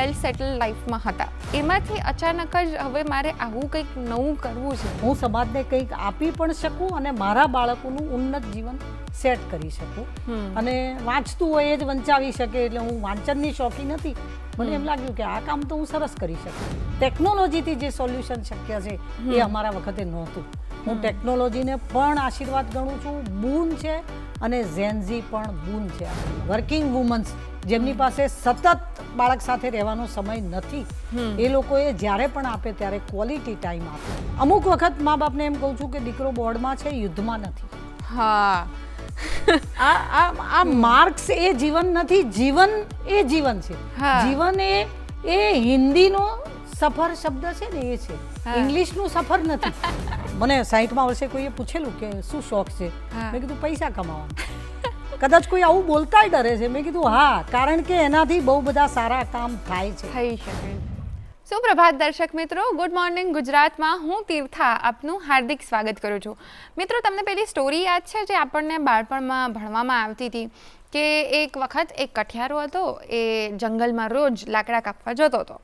વેલ settle લાઈફમાં હતા. એમાંથી અચાનક જ હવે મારે આવું કંઈક નવું કરવું છે. હું સમાજને કંઈક આપી પણ શકું અને મારા બાળકોનું ઉન્નત જીવન સેટ કરી શકું. અને વાંચતું હોય એ જ વંચાવી શકે, એટલે હું વાંચનની શોખીન નથી. મને એમ લાગ્યું કે આ કામ તો હું સરસ કરી શકું. ટેકનોલોજીથી જે સોલ્યુશન શક્ય છે એ અમારા વખતે નહોતું. હું ટેકનોલોજીને પણ આશીર્વાદ ગણું છું, બૂન છે, અને ઝેનઝી પણ બૂન છે. વર્કિંગ વુમન્સ જેમની પાસે સતત બાળક સાથે રહેવાનો સમય નથી, એ લોકોએ જ્યારે પણ આપે ત્યારે ક્વોલિટી ટાઈમ આપે. અમુક વખત મા બાપને એમ કહું છું કે દીકરો બોર્ડમાં છે, યુદ્ધમાં નથી. હા, આ માર્ક્સ એ જીવન નથી, જીવન એ જીવન છે. જીવન એ હિન્દીનો સફર શબ્દ છે ને, એ છે. ઇંગ્લિશનું સફર નથી. મને 60મા વર્ષે કોઈએ પૂછેલું કે શું શોખ છે, મેં કીધું પૈસા કમાવાનો. કદાચ કોઈ આવું બોલતાય ડરે છે. મેં કીધું હા, કારણ કે એનાથી બહુ બધા સારા કામ થાય છે. થઈ શકે. સુપ્રભાત દર્શક મિત્રો, ગુડ મોર્નિંગ ગુજરાતમાં હું તીર્થા આપનું હાર્દિક સ્વાગત કરું છું. મિત્રો, તમને પેલી સ્ટોરી યાદ છે જે આપણને બાળપણમાં ભણવામાં આવતી હતી કે એક વખત એક કઠિયારો હતો, એ જંગલમાં રોજ લાકડા કાપવા જતો હતો.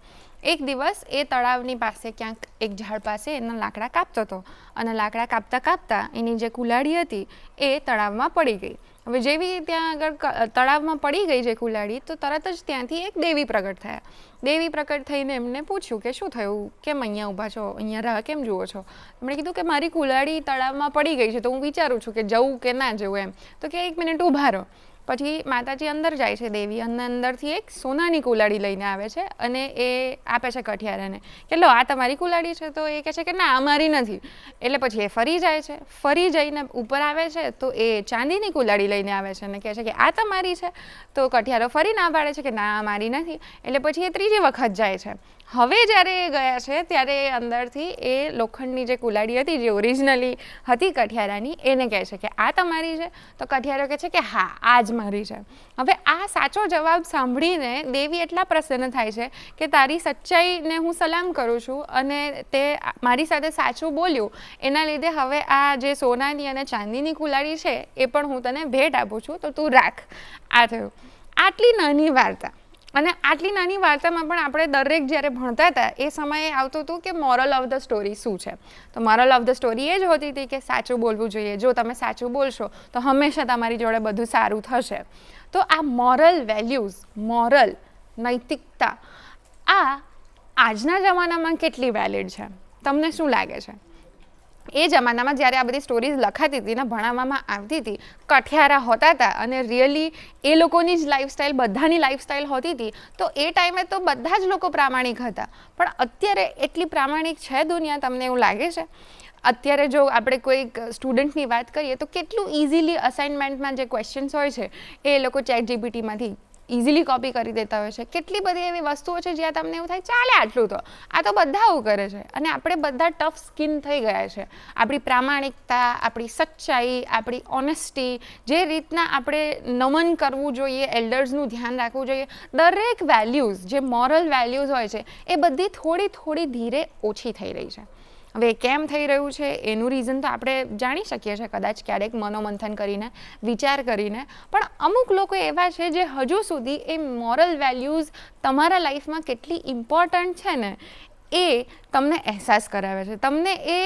એક દિવસ એ તળાવની પાસે ક્યાંક એક ઝાડ પાસે એના લાકડા કાપતો હતો અને લાકડા કાપતા કાપતા એની જે કુલાડી હતી એ તળાવમાં પડી ગઈ. હવે જેવી ત્યાં આગળ તળાવમાં પડી ગઈ જે કુલાડી, તો તરત જ ત્યાંથી એક દેવી પ્રગટ થયા. દેવી પ્રગટ થઈને એમને પૂછ્યું કે શું થયું, કેમ અહીંયા ઊભા છો, અહીંયા રાહ કેમ જુઓ છો? એમણે કીધું કે મારી કુલાડી તળાવમાં પડી ગઈ છે, તો હું વિચારું છું કે જવું કે ના જવું એમ. તો કે એક મિનિટ ઊભા રહો. પછી માતાજી અંદર જાય છે દેવી, અને અંદરથી એક સોનાની કુલાડી લઈને આવે છે અને એ આપે છે કઠિયારાને કે લો, આ તમારી કુલાડી છે. તો એ કહે છે કે ના, આ મારી નથી. એટલે પછી એ ફરી જાય છે. ફરી જઈને ઉપર આવે છે તો એ ચાંદીની કુલાડી લઈને આવે છે અને કહે છે કે આ તમારી છે. તો કઠિયારો ફરી ના પાડે છે કે ના, આ મારી નથી. એટલે પછી એ ત્રીજી વખત જાય છે. હવે જ્યારે એ ગયા છે ત્યારે અંદરથી એ લોખંડની જે કુલાડી હતી, જે ઓરિજિનલી હતી કઠિયારાની, એને કહે છે કે આ તમારી છે. તો કઠિયારો કહે છે કે હા, આ જ મારી છે. હવે આ સાચો જવાબ સાંભળીને દેવી એટલા પ્રસન્ન થાય છે કે તારી સચ્ચાઈને હું સલામ કરું છું અને તે મારી સાથે સાચું બોલ્યું, એના લીધે હવે આ જે સોનાની અને ચાંદીની કુલાડી છે એ પણ હું તને ભેટ આપું છું, તો તું રાખ. આ થયું. આટલી નાની વાર્તા. અને આટલી નાની વાર્તામાં પણ આપણે દરેક જ્યારે ભણતા હતા એ સમયે આવતું હતું કે મોરલ ઓફ ધ સ્ટોરી શું છે. તો મોરલ ઓફ ધ સ્ટોરી એ જ હોતી હતી કે સાચું બોલવું જોઈએ. જો તમે સાચું બોલશો તો હંમેશા તમારી જોડે બધું સારું થશે. તો આ મોરલ વેલ્યુઝ, મોરલ નૈતિકતા, આ આજના જમાનામાં કેટલી વેલિડ છે? તમને શું લાગે છે? એ જમાનામાં જ્યારે આ બધી સ્ટોરીઝ લખાતી હતી ને, ભણાવવામાં આવતી હતી, કઠિયારા હોતા હતા અને રિયલી એ લોકોની જ લાઈફસ્ટાઈલ, બધાની લાઈફસ્ટાઈલ હોતી હતી, તો એ ટાઈમે તો બધા જ લોકો પ્રામાણિક હતા. પણ અત્યારે એટલી પ્રામાણિક છે દુનિયા, તમને એવું લાગે છે? અત્યારે જો આપણે કોઈક સ્ટુડન્ટની વાત કરીએ તો કેટલું ઇઝીલી અસાઇનમેન્ટમાં જે ક્વેશ્ચન્સ હોય છે એ લોકો ચેટ જીપીટીમાંથી ઇઝીલી કોપી કરી દેતા હોય છે. કેટલી બધી એવી વસ્તુઓ છે જ્યાં તમને એવું થાય ચાલે આટલું તો, આ તો બધા આવું કરે છે. અને આપણે બધા ટફ સ્કિન થઈ ગયા છે. આપણી પ્રામાણિકતા, આપણી સચ્ચાઈ, આપણી ઓનેસ્ટી, જે રીતના આપણે નમન કરવું જોઈએ, એલ્ડર્સનું ધ્યાન રાખવું જોઈએ, દરેક વેલ્યુઝ, જે મોરલ વેલ્યુઝ હોય છે એ બધી થોડી થોડી ધીરે ઓછી થઈ રહી છે. હવે કેમ થઈ રહ્યું છે એનું રીઝન તો આપણે જાણી શકીએ છીએ કદાચ ક્યારેક મનોમંથન કરીને, વિચાર કરીને. પણ અમુક લોકો એવા છે જે હજુ સુધી એ મોરલ વેલ્યુઝ તમારા લાઈફમાં કેટલી ઇમ્પોર્ટન્ટ છે ને એ તમને અહેસાસ કરાવે છે, તમને એ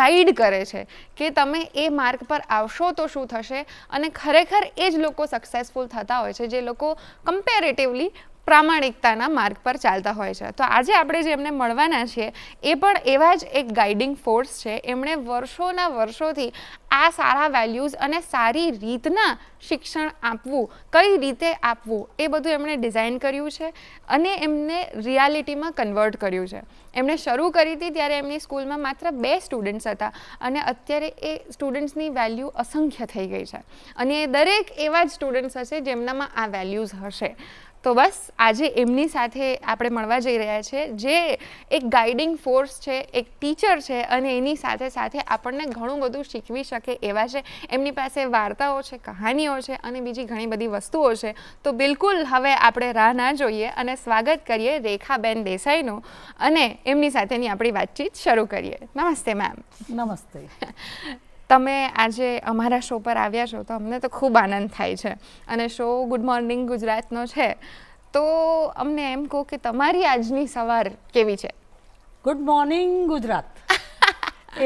ગાઈડ કરે છે કે તમે એ માર્ગ પર આવશો તો શું થશે. અને ખરેખર એ જ લોકો સક્સેસફુલ થતા હોય છે જે લોકો કમ્પેરેટિવલી પ્રામાણિકતાના માર્ગ પર ચાલતા હોય છે. તો આજે આપણે જેમને મળવાના છીએ એ પણ એવા જ એક ગાઈડિંગ ફોર્સ છે. એમણે વર્ષોના વર્ષોથી આ સારા વેલ્યુઝ અને સારી રીતના શિક્ષણ આપવું, કઈ રીતે આપવું, એ બધું એમણે ડિઝાઇન કર્યું છે અને એમને રિયાલિટીમાં કન્વર્ટ કર્યું છે. એમણે શરૂ કરી હતી ત્યારે એમની સ્કૂલમાં માત્ર 2 સ્ટુડન્ટ્સ હતા અને અત્યારે એ સ્ટુડન્ટ્સની વેલ્યુ અસંખ્ય થઈ ગઈ છે. અને દરેક એવા જ સ્ટુડન્ટ્સ હશે જેમનામાં આ વેલ્યુઝ હશે. તો બસ આજે એમની સાથે આપણે મળવા જઈ રહ્યા છે, જે એક ગાઈડિંગ ફોર્સ છે, એક ટીચર છે અને એની સાથે સાથે આપણને ઘણું બધું શીખવી શકે એવા છે. એમની પાસે વાર્તાઓ છે, કહાનીઓ છે અને બીજી ઘણી બધી વસ્તુઓ છે. તો બિલકુલ હવે આપણે રાહ ના જોઈએ અને સ્વાગત કરીએ રેખાબેન દેસાઈનું અને એમની સાથેની આપણી વાતચીત શરૂ કરીએ. નમસ્તે મેમ. નમસ્તે. તમે આજે અમારા શો પર આવ્યા છો તો અમને તો ખૂબ આનંદ થાય છે. અને શો ગુડ મોર્નિંગ ગુજરાતનો છે તો અમને એમ કહો કે તમારી આજની સવાર કેવી છે? ગુડ મોર્નિંગ ગુજરાત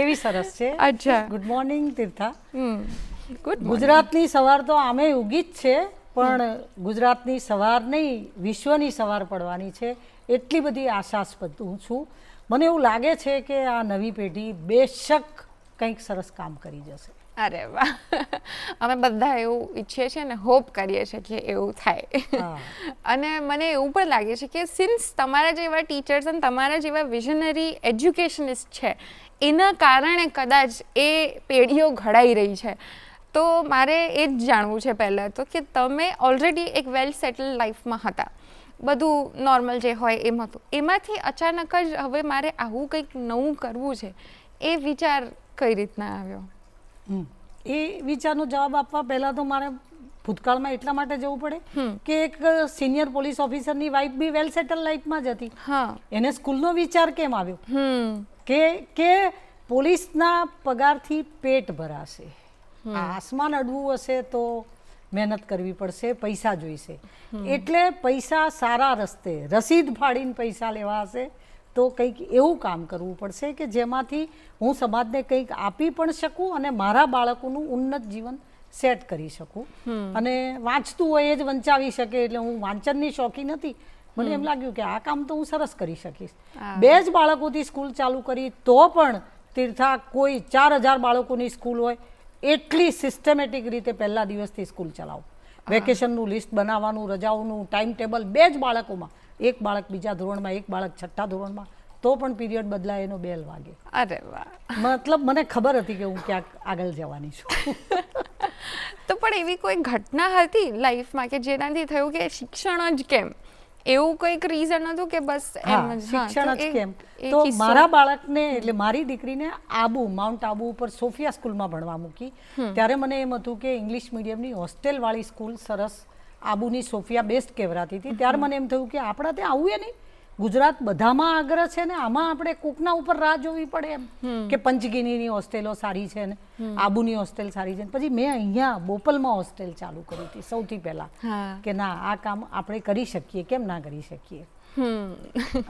એવી સરસ છે. અચ્છા. Good morning Tirtha. ગુડ. ગુજરાતની સવાર તો આમે ઉગી જ છે, પણ ગુજરાતની સવાર નહીં, વિશ્વની સવાર પડવાની છે એટલી બધી આશાસ્પદ હું છું. મને એવું લાગે છે કે આ નવી પેઢી બેશક કંઈક સરસ કામ કરી જશે. અરે વાહ, અમે બધા એવું ઈચ્છીએ છીએ ને હોપ કરીએ છીએ કે એવું થાય. અને મને એવું પણ લાગે છે કે સિન્સ તમારા જેવા ટીચર્સ અને તમારા જેવા વિઝનરી એજ્યુકેશનિસ્ટ છે, એના કારણે કદાચ એ પેઢીઓ ઘડાઈ રહી છે. તો મારે એ જ જાણવું છે પહેલાં તો કે તમે ઓલરેડી એક વેલ સેટલ લાઈફમાં હતા, બધું નોર્મલ જે હોય એમ હતું, એમાંથી અચાનક જ હવે મારે આવું કંઈક નવું કરવું છે, એ વિચાર કઈ રીતના આવ્યો? એ વિચારનો જવાબ આપવા પહેલાં તો મારે ભૂતકાળમાં એટલા માટે જવું પડે કે એક સિનિયર પોલીસ ઓફિસરની વાઇફ બી વેલ સેટલ લાઈફમાં જ હતી. એને સ્કૂલનો વિચાર કેમ આવ્યો કે પોલીસના પગારથી પેટ ભરાશે, આસમાન અડવું હશે તો મહેનત કરવી પડશે, પૈસા જોઈશે, એટલે પૈસા સારા રસ્તે રસીદ ફાડીને પૈસા લેવા હશે તો કંઈક એવું કામ કરવું પડશે કે જેમાંથી હું સમાજને કંઈક આપી પણ શકું અને મારા બાળકોનું ઉન્નત જીવન સેટ કરી શકું. અને વાંચતું હોય એ જ વંચાવી શકે, એટલે હું વાંચનની શોખીન હતી. મને એમ લાગ્યું કે આ કામ તો હું સરસ કરી શકીશ. 2 જ બાળકોથી સ્કૂલ ચાલુ કરી તો પણ તીર્થા કોઈ 4000 બાળકોની સ્કૂલ હોય એટલી સિસ્ટમેટિક રીતે પહેલા દિવસથી સ્કૂલ ચલાવો. વેકેશનનું લિસ્ટ બનાવવાનું, રજાઓનું ટાઈમ ટેબલ 2 જ બાળકોમાં, એક બાળક બીજા ધોરણમાં, એક બાળક 6થા ધોરણમાં, તો પણ પીરિયડ બદલાય એનો બેલ વાગે. અરે વાહ, મતલબ મને ખબર હતી કે હું ક્યાંક આગળ જવાની છું. તો પણ એવી કોઈ ઘટના હતી લાઈફમાં કે જેનાથી થયું કે શિક્ષણ જ કેમ, એવું કંઈક રીઝન હતું કે બસ એમ જ? શિક્ષણ જ કેમ, તો મારા બાળકને એટલે મારી દીકરીને માઉન્ટ આબુ ઉપર સોફિયા સ્કૂલમાં ભણવા મૂકી. ત્યારે મને એમ હતું કે ઇંગ્લિશ મીડિયમની હોસ્ટેલવાળી સ્કૂલ સરસ, આબુની સોફિયા બેસ્ટ કહેવાતી હતી. ત્યારે મને એમ થયું કે આપણા ત્યાં આવું એ નહીં, ગુજરાત બધામાં આગ્રહ છે ને આમાં આપણે કોકના ઉપર રાહ જોવી પડે એમ કે પંચગીનીની હોસ્ટેલો સારી છે ને આબુની હોસ્ટેલ સારી છે. પછી મેં અહીંયા બોપલમાં હોસ્ટેલ ચાલુ કરી હતી સૌથી પહેલાં કે ના આ કામ આપણે કરી શકીએ, કેમ ના કરી શકીએ.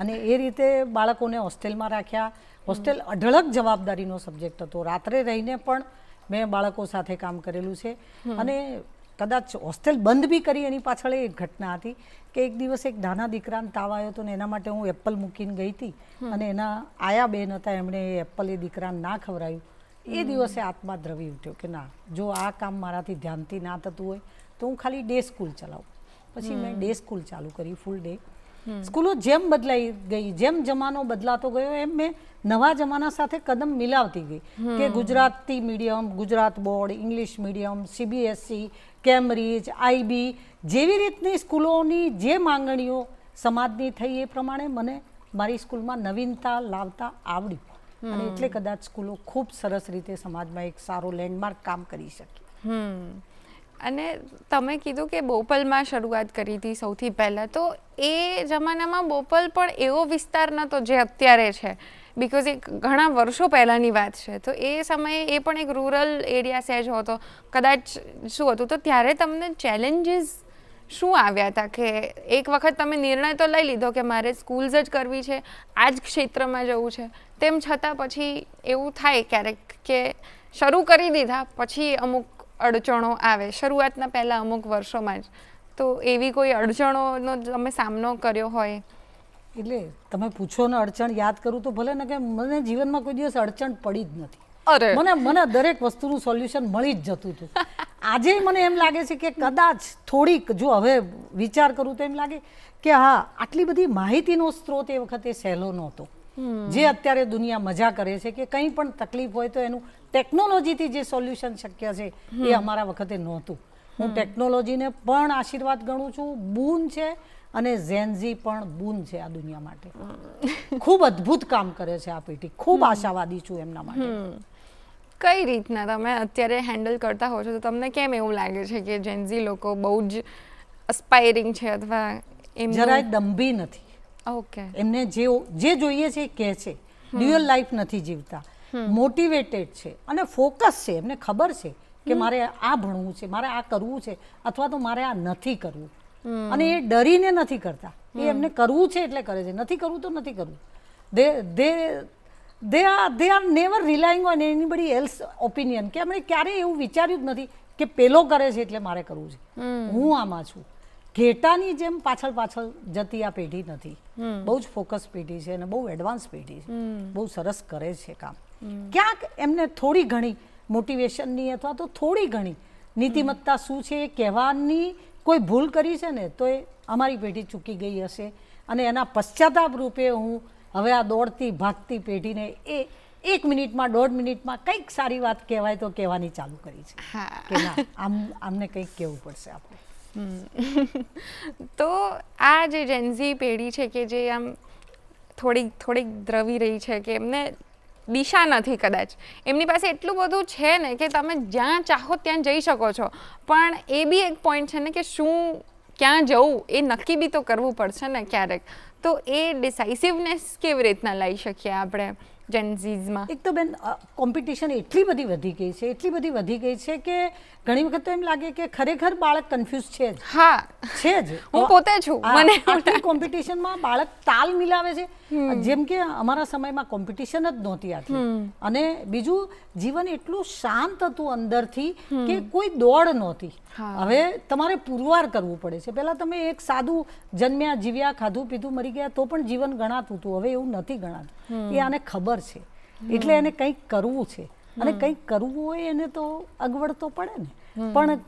અને એ રીતે બાળકોને હોસ્ટેલમાં રાખ્યા. હોસ્ટેલ અઢળક જવાબદારીનો સબ્જેક્ટ હતો, રાત્રે રહીને પણ મેં બાળકો સાથે કામ કરેલું છે. અને કદાચ હોસ્ટેલ બંધ બી કરી એની પાછળ એક ઘટના હતી કે એક દિવસ એક નાના દીકરાને તાવ આવ્યો હતો ને એના માટે હું એપલ મૂકીને ગઈ હતી અને એના આયા બેન હતા, એમણે એપલ એ દીકરાને ના ખવડાવ્યું. એ દિવસે આત્મા દ્રવી ઉઠ્યો કે ના, જો આ કામ મારાથી ધ્યાનથી ના થતું હોય તો હું ખાલી ડે સ્કૂલ ચલાવું. પછી મેં ડે સ્કૂલ ચાલુ કરી, ફૂલ ડે. સ્કૂલો જેમ બદલાઈ ગઈ, જેમ જમાનો બદલાતો ગયો એમ મેં નવા જમાના સાથે કદમ મિલાવતી ગઈ કે Gujarati medium, Gujarat board, English medium, CBSE, Cambridge, IB જેવી રીતની સ્કૂલોની જે માંગણીઓ સમાજની થઈ એ પ્રમાણે મને મારી સ્કૂલમાં નવીનતા લાવતા આવડ્યું. અને એટલે કદાચ સ્કૂલો ખૂબ સરસ રીતે સમાજમાં એક સારો લેન્ડમાર્ક કામ કરી શકી. અને તમે કીધું કે બોપલમાં શરૂઆત કરી હતી સૌથી પહેલાં, તો એ જમાનામાં બોપલ પણ એવો વિસ્તાર નહોતો જે અત્યારે છે, બિકોઝ એ ઘણા વર્ષો પહેલાંની વાત છે. તો એ સમયે એ પણ એક રૂરલ એરિયા સહેજ હતો કદાચ. શું હતું તો ત્યારે તમને ચેલેન્જીસ શું આવ્યા હતા કે એક વખત તમે નિર્ણય તો લઈ લીધો કે મારે સ્કૂલ્સ જ કરવી છે, આ જ ક્ષેત્રમાં જવું છે, તેમ છતાં પછી એવું થાય ક્યારેક કે શરૂ કરી દીધા પછી અમુક અડચણો આવે શરૂઆતના પહેલાં અમુક વર્ષોમાં જ, તો એવી કોઈ અડચણોનો તમે સામનો કર્યો હોય? એટલે તમે પૂછો ને અડચણ યાદ કરું તો ભલે ને કે મને જીવનમાં કોઈ દિવસ અડચણ પડી જ નથી. મને દરેક વસ્તુનું સોલ્યુશન મળી જ જતું હતું. આજે મને એમ લાગે છે કે કદાચ થોડીક જો હવે વિચાર કરું તો એમ લાગે કે હા, આટલી બધી માહિતીનો સ્ત્રોત એ વખતે સહેલો નહોતો જે અત્યારે દુનિયા મજા કરે છે કે કંઈ પણ તકલીફ હોય તો એનું ટેકનોલોજીથી જે સોલ્યુશન શક્ય છે એ અમારા વખતે નહોતું. હું ટેકનોલોજીને પણ આશીર્વાદ ગણું છું, બૂન છે, અને ઝેનઝી પણ બૂન છે આ દુનિયા માટે. ખૂબ અદ્ભુત કામ કરે છે આ પેઢી, ખૂબ આશાવાદી છું એમના માટે. કઈ રીતના તમે અત્યારે હેન્ડલ કરતા હો છો? તો તમને કેમ એવું લાગે છે કે જેન્ઝી લોકો બહુ જ અસ્પાયરિંગ છે અથવા એમ? જરાય દંભી નથી. ઓકે. એમને જે જોઈએ છે એ કહે છે, ડ્યુઅલ લાઈફ નથી જીવતા, મોટિવેટેડ છે અને ફોકસ છે. એમને ખબર છે કે મારે આ ભણવું છે, મારે આ કરવું છે, અથવા તો મારે આ નથી કરવું. અને એ ડરીને નથી કરતા, એ એમને કરવું છે એટલે કરે છે, નથી કરવું તો નથી કરવું. They are never relying on anybody else opinion, કે એમણે ક્યારેય એવું વિચાર્યું જ નથી કે પેલો કરે છે એટલે મારે કરવું છે, હું આમાં છું. ઘેટાની જેમ પાછળ પાછળ જતી આ પેઢી નથી, બહુ જ ફોકસ પેઢી છે અને બહુ એડવાન્સ પેઢી છે, બહુ સરસ કરે છે કામ. ક્યાંક એમને થોડી ઘણી મોટિવેશનની અથવા તો થોડી ઘણી નીતિમત્તા શું છે એ કહેવાની કોઈ ભૂલ કરી છે ને તો એ અમારી પેઢી ચૂકી ગઈ હશે, અને એના પશ્ચાતાપ રૂપે હું હવે આ દોડતી ભાગતી પેઢીને એ 1 મિનિટમાં 1.5 મિનિટમાં કંઈક સારી વાત કહેવાય તો કહેવાની ચાલુ કરી છે કે ના આમને કંઈક કહેવું પડશે આપણે. તો આ જે જેન્ઝી પેઢી છે કે જે આમ થોડીક દ્રવી રહી છે, કે એમને દિશા નથી, કદાચ એમની પાસે એટલું બધું છે ને કે તમે જ્યાં ચાહો ત્યાં જઈ શકો છો, પણ એ બી એક પોઈન્ટ છે ને કે શું ક્યાં જવું એ નક્કી બી તો કરવું પડશે ને ક્યારેક. તો એ ડિસાઇસિવનેસ કેવી રીતના લઈ શકીએ આપણે જેન્ઝીઝમાં? એક તો બેન કોમ્પિટિશન એટલી બધી વધી ગઈ છે કે ઘણી વખત તો એમ લાગે કે ખરેખર બાળક કન્ફ્યુઝ છે જ. હા, છે જ. હું પોતે છું. મને આટલી કોમ્પિટિશનમાં બાળક તાલ મિલાવે છે, જેમ કે અમારા સમયમાં કોમ્પિટિશન જ નહોતી આટલી. અને બીજું, જીવન એટલું શાંત હતું અંદરથી કે કોઈ દોડ નહોતી. હવે તમારે પુરવાર કરવું પડે છે. પહેલા તમે એક સાદું જન્મ્યા, જીવ્યા, ખાધું પીધું, મરી ગયા તો પણ જીવન ગણાતું હતું. હવે એવું નથી ગણાતું. એ આને ખબર છે એટલે એને કંઈક કરવું છે, અને કંઈક કરવું હોય એને તો અગવડ તો પડે ને. પણ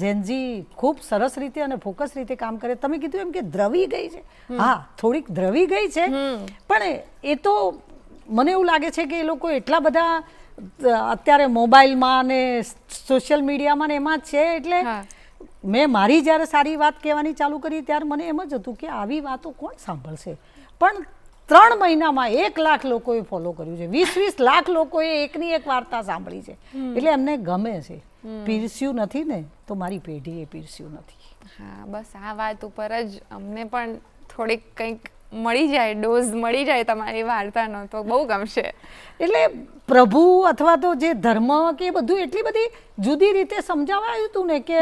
જેન્ઝી ખૂબ સરસ રીતે અને ફોકસ રીતે કામ કરે. તમે કીધું એમ કે દ્રવી ગઈ છે, હા થોડીક દ્રવી ગઈ છે, પણ એ તો મને એવું લાગે છે કે એ લોકો એટલા બધા અત્યારે મોબાઈલમાં ને સોશિયલ મીડિયામાં ને એમાં છે, એટલે મેં મારી જ્યારે સારી વાત કહેવાની ચાલુ કરી ત્યારે મને એમ જ હતું કે આવી વાતો કોણ સાંભળશે, પણ 3 મહિનામાં 1 લાખ લોકોએ ફોલો કર્યું છે, 20 લાખ લોકોએ એકની એક વાર્તા સાંભળી છે, એટલે એમને ગમે છે. પીરસ્યું નથી ને તો મારી પેઢીએ પીરસ્યું નથી. હા, બસ આ વાત ઉપર જ અમને પણ થોડીક કંઈક મળી જાય, ડોઝ મળી જાય તમારી વાર્તાનો તો બહુ ગમશે. એટલે પ્રભુ અથવા તો જે ધર્મ કે બધું એટલી બધી જુદી રીતે સમજાવાયું હતું ને કે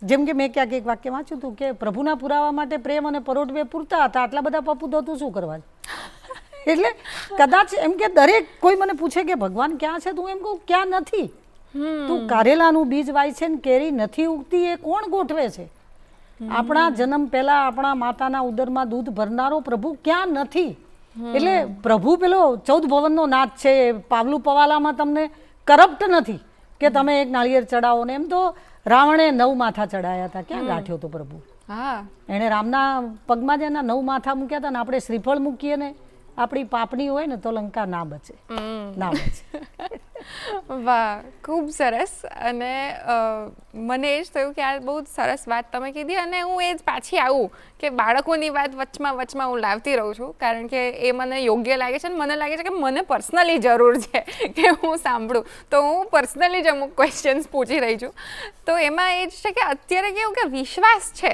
જેમ કે મેં ક્યાંક એક વાક્ય વાંચ્યું હતું કે પ્રભુના પુરાવા માટે પ્રેમ અને પરોઢવે પૂરતા હતા, આટલા બધા પપુ તો શું કરવા. એટલે કદાચ એમ કે દરેક કોઈ મને પૂછે કે ભગવાન ક્યાં છે, તો હું એમ કહું ક્યાં નથી. તું કારેલાનું બીજ વાય છે ને કેરી નથી ઉગતી, એ કોણ ગોઠવે છે? આપણા જન્મ પહેલા આપણા માતાના ઉદરમાં દૂધ ભરનારો પ્રભુ ક્યાં નથી? એટલે પ્રભુ પેલો 14 ભવનનો નાથ છે, પાવલું પવાલામાં તમને કરપ્ટ નથી કે તમે એક નાળિયેર ચડાવો ને. એમ તો રાવણે 9 માથા ચડાયા હતા, ક્યાં ગાંઠ્યો તો પ્રભુ? એણે રામના પગમાં જ એના 9 માથા મૂક્યા હતા ને આપણે શ્રીફળ મૂકીએ ને આપણી પાપણી હોય ને તો લંકા ના બચે, ના બચે. વાહ, ખૂબ સરસ. અને મને એ જ થયું કે આ બહુ સરસ વાત તમે કીધી, અને હું એ જ પાછી આવું કે બાળકોની વાત વચમાં હું લાવતી રહું છું, કારણ કે એ મને યોગ્ય લાગે છે, અને મને લાગે છે કે મને પર્સનલી જરૂર છે કે હું સાંભળું, તો હું પર્સનલી જ અમુક ક્વેશ્ચન્સ પૂછી રહી છું. તો એમાં એ જ છે કે અત્યારે કેવું કે વિશ્વાસ છે,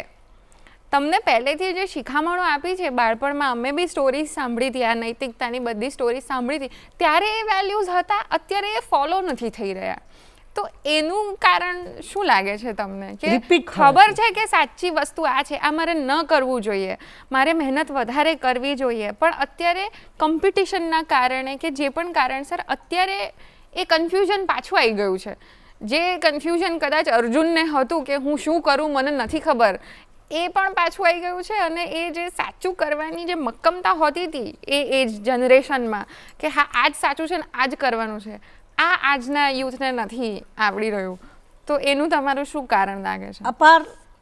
તમને પહેલેથી જે શિખામણો આપી છે બાળપણમાં, અમે બી સ્ટોરીઝ સાંભળી હતી, આ નૈતિકતાની બધી સ્ટોરીઝ સાંભળી હતી, ત્યારે એ વેલ્યુઝ હતા, અત્યારે એ ફોલો નથી થઈ રહ્યા. તો એનું કારણ શું લાગે છે તમને? કે ખબર છે કે સાચી વસ્તુ આ છે, આ મારે ન કરવું જોઈએ, મારે મહેનત વધારે કરવી જોઈએ, પણ અત્યારે કોમ્પિટિશનના કારણે કે જે પણ કારણસર અત્યારે એ કન્ફ્યુઝન પાછું આવી ગયું છે. જે કન્ફ્યુઝન કદાચ અર્જુનને હતું કે હું શું કરું મને નથી ખબર, એ પણ પાછું આવી ગયું છે. અને એ જે સાચું કરવાની જે મક્કમતા હોતી હતી એ જ જનરેશનમાં કે હા આ જ સાચું છે ને આ જ કરવાનું છે, આ આજના યુથને નથી આવડી રહ્યું. તો એનું તમારું શું કારણ લાગે છે?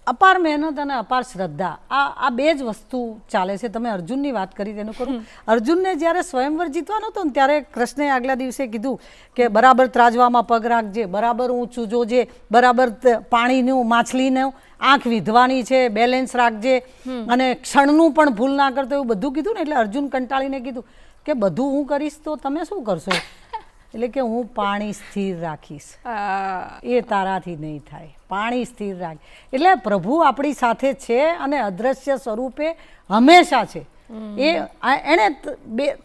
અપાર મહેનત અને અપાર શ્રદ્ધા, આ 2 જ વસ્તુ ચાલે છે. તમે અર્જુનની વાત કરી તેનું કરું. અર્જુનને જ્યારે સ્વયંવર જીતવાનો હતો ને ત્યારે કૃષ્ણે આગલા દિવસે કીધું કે બરાબર ત્રાજવામાં પગ રાખજે, બરાબર ઊંચું જોજે, બરાબર પાણીનું માછલીનું આંખ વિધવાની છે, બેલેન્સ રાખજે, અને ક્ષણનું પણ ભૂલ ના કરતો, એવું બધું કીધું ને. એટલે અર્જુન કંટાળીને કીધું કે બધું હું કરીશ તો તમે શું કરશો? એટલે કે હું પાણી સ્થિર રાખીશ, એ તારાથી નહીં થાય, પાણી સ્થિર રાખ. એટલે પ્રભુ આપણી સાથે છે અને અદ્રશ્ય સ્વરૂપે હંમેશા છે. એણે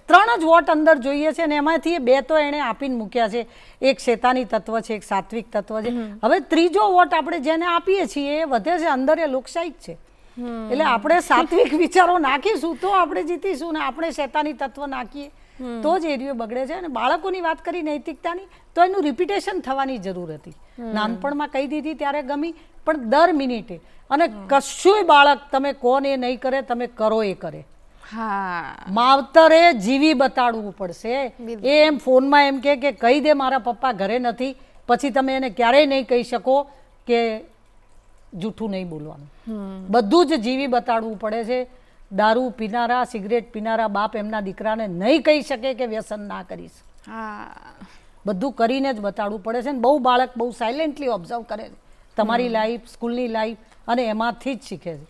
3 જ વોટ અંદર જોઈએ છે, અને એમાંથી 2 તો એણે આપીને મૂક્યા છે. એક શેતાની તત્વ છે, એક સાત્વિક તત્વ છે. હવે 3જો વોટ આપણે જેને આપીએ છીએ એ વધે છે, અંદર એ લોકશાહી છે. એટલે આપણે સાત્વિક વિચારો નાખીશું તો આપણે જીતીશું ને આપણે શૈતાની તત્વ નાખીએ તો જ એરિયો બગડે છે. અને બાળકોની વાત કરી નૈતિકતાની, તો એનું રિપીટેશન થવાની જરૂર હતી. નાનપણમાં કહી દીધી ત્યારે ગમી, પણ દર મિનિટે. અને કશુંય બાળક તમે કોને નહીં કરે, તમે કરો એ કરે. માવતરે જીવી બતાડવું પડશે. એ એમ ફોનમાં એમ કે કહી દે મારા પપ્પા ઘરે નથી, પછી તમે એને ક્યારેય નહીં કહી શકો કે જૂઠું નહીં બોલવાનું. બધું જ જીવી બતાડવું પડે છે. દારૂ પીનારા, સિગરેટ પીનારા બાપ એમના દીકરાને નહીં કહી શકે કે વ્યસન ના કરીશ. બધું કરીને જ બતાડવું પડે છે. ને બહુ બાળક બહુ સાયલેન્ટલી ઓબ્ઝર્વ કરે છે તમારી લાઈફ, સ્કૂલની લાઈફ, અને એમાંથી જ શીખે છે.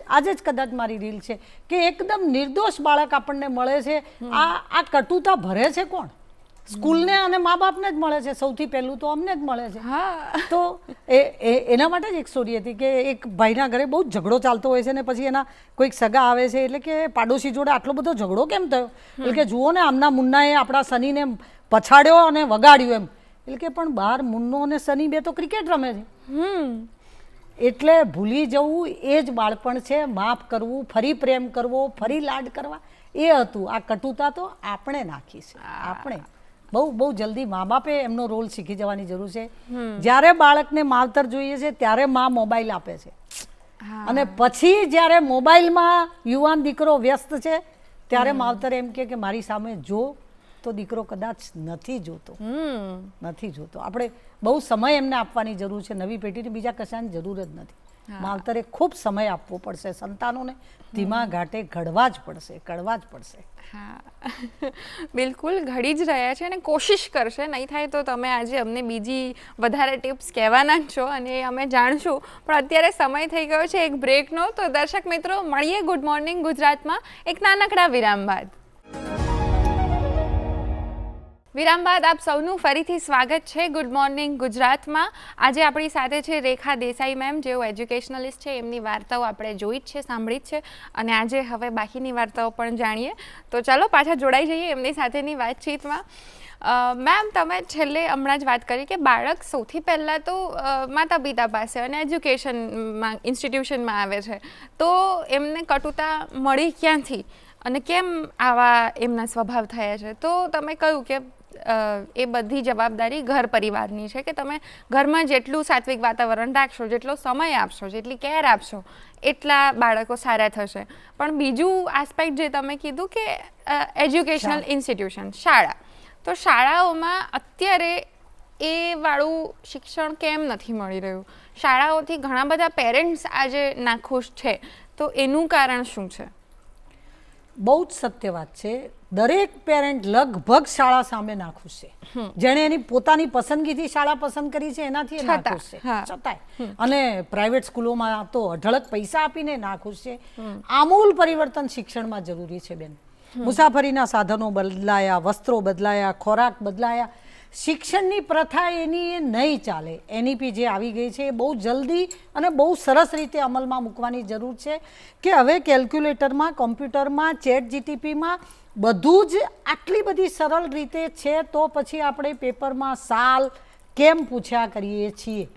આજે જ કદાચ મારી રીલ છે કે એકદમ નિર્દોષ બાળક આપણને મળે છે. આ કટુતા ભરે છે કોણ? સ્કૂલને અને મા બાપને જ મળે છે. સૌથી પહેલું તો અમને જ મળે છે. તો એના માટે જ એક સ્ટોરી હતી કે એક ભાઈના ઘરે બહુ ઝઘડો ચાલતો હોય છે ને પછી એના કોઈક સગા આવે છે એટલે કે પાડોશી જોડે આટલો બધો ઝઘડો કેમ થયો? એટલે કે જુઓ ને આમના મુન્નાએ આપણા સનીને પછાડ્યો અને વગાડ્યું એમ. એટલે કે પણ બહાર મુન્નો અને સની બે તો ક્રિકેટ રમે છે. એટલે ભૂલી જવું એ જ બાળપણ છે. માફ કરવું, ફરી પ્રેમ કરવો, ફરી લાડ કરવા, એ હતું. આ કટુતા તો આપણે નાખી છે. આપણે બહુ જલ્દી મા બાપે એમનો રોલ શીખી જવાની જરૂર છે. જ્યારે બાળકને માવતર જોઈએ છે ત્યારે મા મોબાઈલ આપે છે, અને પછી જ્યારે મોબાઈલમાં યુવાન દીકરો વ્યસ્ત છે ત્યારે માવતર એમ કે મારી સામે જો, તો દીકરો કદાચ નથી જોતો. આપણે બહુ સમય એમને આપવાની જરૂર છે. નવી પેઢીને બીજા કશાની જરૂર જ નથી. માવતરે ખૂબ સમય આપવો પડશે. સંતાનોને ધીમા ઘાટે ઘડવા જ પડશે. બિલકુલ ઘડી જ રહ્યા છે અને કોશિશ કરશે. નહીં થાય તો તમે આજે અમને બીજી વધારે ટિપ્સ કહેવાના જ છો અને અમે જાણશું. પણ અત્યારે સમય થઈ ગયો છે એક બ્રેકનો. તો દર્શક મિત્રો, મળીએ ગુડ મોર્નિંગ ગુજરાતમાં એક નાનકડા વિરામ બાદ. વિરામ બાદ આપ સૌનું ફરીથી સ્વાગત છે ગુડ મોર્નિંગ ગુજરાતમાં. આજે આપણી સાથે છે રેખા દેસાઈ મેમ, જેઓ એજ્યુકેશનલિસ્ટ છે. એમની વાર્તાઓ આપણે જોઈ જ છે, સાંભળી જ છે, અને આજે હવે બાકીની વાર્તાઓ પણ જાણીએ. તો ચાલો પાછા જોડાઈ જઈએ એમની સાથેની વાતચીતમાં. મેમ, તમે છેલ્લે હમણાં જ વાત કરી કે બાળક સૌથી પહેલાં તો માતા પિતા પાસે અને એજ્યુકેશનમાં ઇન્સ્ટિટ્યુશનમાં આવે છે, તો એમને કટુતા મળી ક્યાંથી અને કેમ આવા એમના સ્વભાવ થયા છે? તો તમે કહ્યું કે એ બધી જવાબદારી ઘર પરિવારની છે કે તમે ઘરમાં જેટલું સાત્વિક વાતાવરણ રાખશો, જેટલો સમય આપશો, જેટલી કેર આપશો, એટલા બાળકો સારા થશે. પણ બીજું આસ્પેક્ટ જે તમે કીધું કે એજ્યુકેશનલ ઇન્સ્ટિટ્યુશન, શાળા, તો શાળાઓમાં અત્યારે એ વાળું શિક્ષણ કેમ નથી મળી રહ્યું? શાળાઓથી ઘણા બધા પેરેન્ટ્સ આજે નાખુશ છે, તો એનું કારણ શું છે? બહુ જ સત્ય વાત છે. દરેક પેરેન્ટ લગભગ શાળા સામે નાખુશ છે. જેણે એની પોતાની પસંદગીથી શાળા પસંદ કરી છે એનાથી નાખુશ છે છતાંય. અને પ્રાઇવેટ સ્કૂલોમાં તો અઢળક પૈસા આપીને નાખુશ છે. આમૂલ પરિવર્તન શિક્ષણમાં જરૂરી છે બેન. મુસાફરીના સાધનો બદલાયા, વસ્ત્રો બદલાયા, ખોરાક બદલાયા. શિક્ષણની પ્રથા એની એ નહીં ચાલે. એનઈપી જે આવી ગઈ છે એ બહુ જલ્દી અને બહુ સરસ રીતે અમલમાં મૂકવાની જરૂર છે કે હવે કેલ્ક્યુલેટરમાં, કોમ્પ્યુટરમાં, ચેટ જીટીપીમાં બધું જ આટલી બધી સરળ રીતે છે. તો પછી આપણે પેપરમાં સાલ કેમ પૂછ્યા કરીએ છીએ?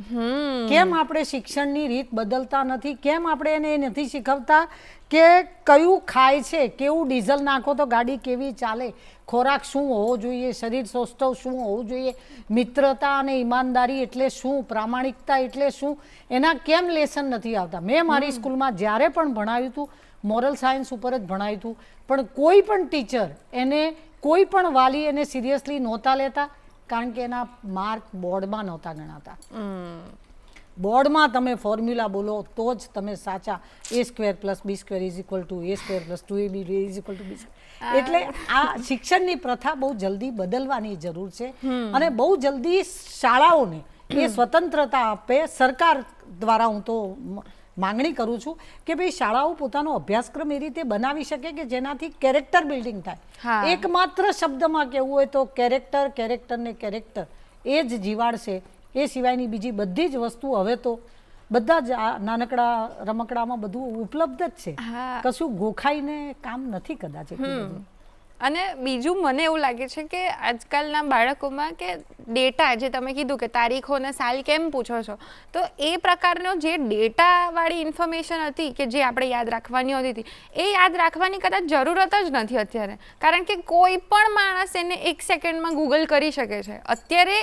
કેમ આપણે શિક્ષણની રીત બદલતા નથી? કેમ આપણે એને નથી શીખવતા કે કયું ખાય છે, કેવું ડીઝલ નાખો તો ગાડી કેવી ચાલે, ખોરાક શું હોવો જોઈએ, શરીર સૌષ્ઠવ શું હોવું જોઈએ, મિત્રતા અને ઈમાનદારી એટલે શું, પ્રામાણિકતા એટલે શું, એના કેમ લેસન નથી આવતા? મેં મારી સ્કૂલમાં જ્યારે પણ ભણાવ્યું હતું મોરલ સાયન્સ ઉપર જ ભણાવ્યું હતું, પણ કોઈ પણ ટીચર એને, કોઈ પણ વાલી એને સિરિયસલી નહોતા લેતા, કારણ કે એના માર્ક બોર્ડમાં નહોતા ગણાતા. બોર્ડમાં તમે ફોર્મ્યુલા બોલો તો જ તમે સાચા. A² + B² = A² + 2AB = B². એટલે આ શિક્ષણની પ્રથા બહુ જલ્દી બદલવાની જરૂર છે. અને બહુ જલ્દી શાળાઓને એ સ્વતંત્રતા આપે. સરકાર દ્વારા હું તો માંગણી કરું છું કે ભાઈ શાળાઓ પોતાનો અભ્યાસક્રમ એ રીતે બનાવી શકે કે જેનાથી કેરેક્ટર બિલ્ડિંગ થાય. એકમાત્ર શબ્દમાં કહેવું હોય તો કેરેક્ટર એ જ જીવાડશે. એ સિવાયની બીજી બધી જ વસ્તુ હવે તો બધા જ આ નાનકડા રમકડામાં બધું ઉપલબ્ધ જ છે. કશું ગોખાઈને કામ નથી કદાચ. અને બીજું મને એવું લાગે છે કે આજકાલના બાળકોમાં કે ડેટા જે તમે કીધું કે તારીખો ને સાલ કેમ પૂછો છો, તો એ પ્રકારનો જે ડેટાવાળી ઇન્ફોર્મેશન હતી કે જે આપણે યાદ રાખવાની હોતી હતી એ યાદ રાખવાની કદાચ જરૂરત જ નથી અત્યારે, કારણ કે કોઈ પણ માણસ એને 1 સેકન્ડમાં ગૂગલ કરી શકે છે. અત્યારે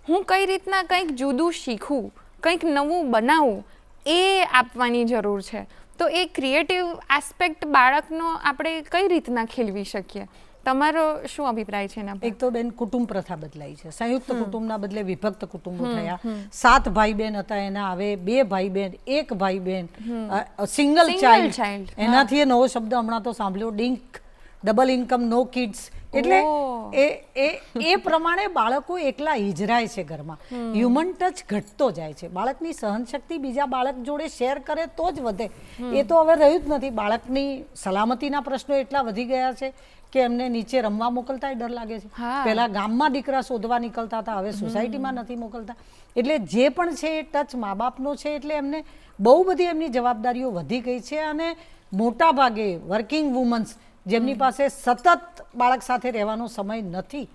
હું કઈ રીતના કંઈક જુદું શીખું, કંઈક નવું બનાવું, એ આપવાની જરૂર છે. તો એ ક્રિએટિવ એસ્પેક્ટ બાળકનો આપણે કઈ રીતના ખીલવી શકીએ? તમારો શું અભિપ્રાય છે એના પર? એક તો બેન કુટુંબ પ્રથા બદલાઈ છે. સંયુક્ત કુટુંબના બદલે વિભક્ત કુટુંબો થયા. 7 ભાઈ બહેન હતા એના હવે 2 ભાઈ બહેન, 1 ભાઈ બહેન, સિંગલ ચાઇલ્ડ. એનાથી એ નવો શબ્દ હમણાં તો સાંભળ્યો, ડિંક, ડબલ ઇન્કમ, નો કિડ્સ. એટલે એ પ્રમાણે બાળકો એકલા હિજરાય છે ઘરમાં. હ્યુમન ટચ ઘટતો જાય છે. બાળકની સહનશક્તિ બીજા બાળક જોડે શેર કરે તો જ વધે. એ તો હવે રહ્યું જ નથી. બાળકની સલામતીના પ્રશ્નો એટલા વધી ગયા છે કે એમને નીચે રમવા મોકલતા ડર લાગે છે. પહેલા ગામમાં દીકરા શોધવા નીકળતા હતા, હવે સોસાયટીમાં નથી મોકલતા. એટલે જે પણ છે એ ટચ મા બાપનો છે. એટલે એમને બહુ બધી એમની જવાબદારીઓ વધી ગઈ છે. અને મોટા ભાગે વર્કિંગ વુમન્સ જેમની પાસે સતત બાળક સાથે રહેવાનો સમય નથી,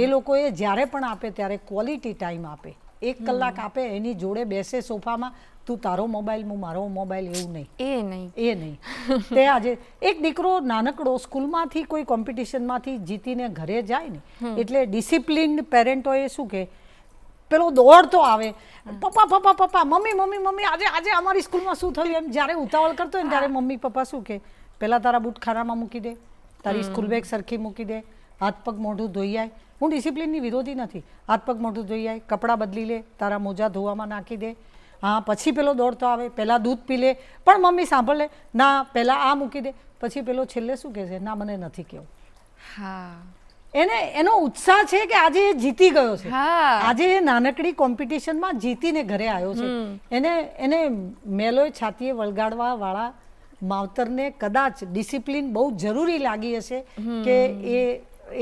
એ લોકોએ જ્યારે પણ આપે ત્યારે ક્વોલિટી ટાઈમ આપે. 1 કલાક આપે, એની જોડે બેસે સોફામાં, તું તારો મોબાઈલ, હું મારો મોબાઈલ, એવું નહીં. એ નહીં. તે આજે એક દીકરો નાનકડો સ્કૂલમાંથી કોઈ કોમ્પિટિશનમાંથી જીતીને ઘરે જાય ને એટલે ડિસિપ્લિન્ડ પેરેન્ટોએ શું કે પેલો દોડતો આવે, પપ્પા પપ્પા પપ્પા, મમ્મી મમ્મી મમ્મી, આજે અમારી સ્કૂલમાં શું થયું, એમ જ્યારે ઉતાવળ કરતો હોય ને ત્યારે મમ્મી પપ્પા શું કે, પહેલાં તારા બૂટ ખાનામાં મૂકી દે, તારી સ્કૂલ બેગ સરખી મૂકી દે, હાથ પગ મોઢું ધોઈ આય. હું ડિસિપ્લિનની વિરોધી નથી. હાથ પગ મોઢું ધોઈ આય, કપડાં બદલી લે, તારા મોજા ધોવામાં નાખી દે. હા, પછી પેલો દોડતો આવે, પહેલાં દૂધ પી લે, પણ મમ્મી સાંભળ લે, ના પહેલાં આ મૂકી દે. પછી પેલો છેલ્લે શું કહે છે, ના મને નથી કહેવું. એનો ઉત્સાહ છે કે આજે એ જીતી ગયો છે. આજે એ નાનકડી કોમ્પિટિશનમાં જીતીને ઘરે આવ્યો છે. એને મેલોય છાતીએ વળગાડવા વાળા માવતરને કદાચ ડિસિપ્લિન બહુ જરૂરી લાગી હશે કે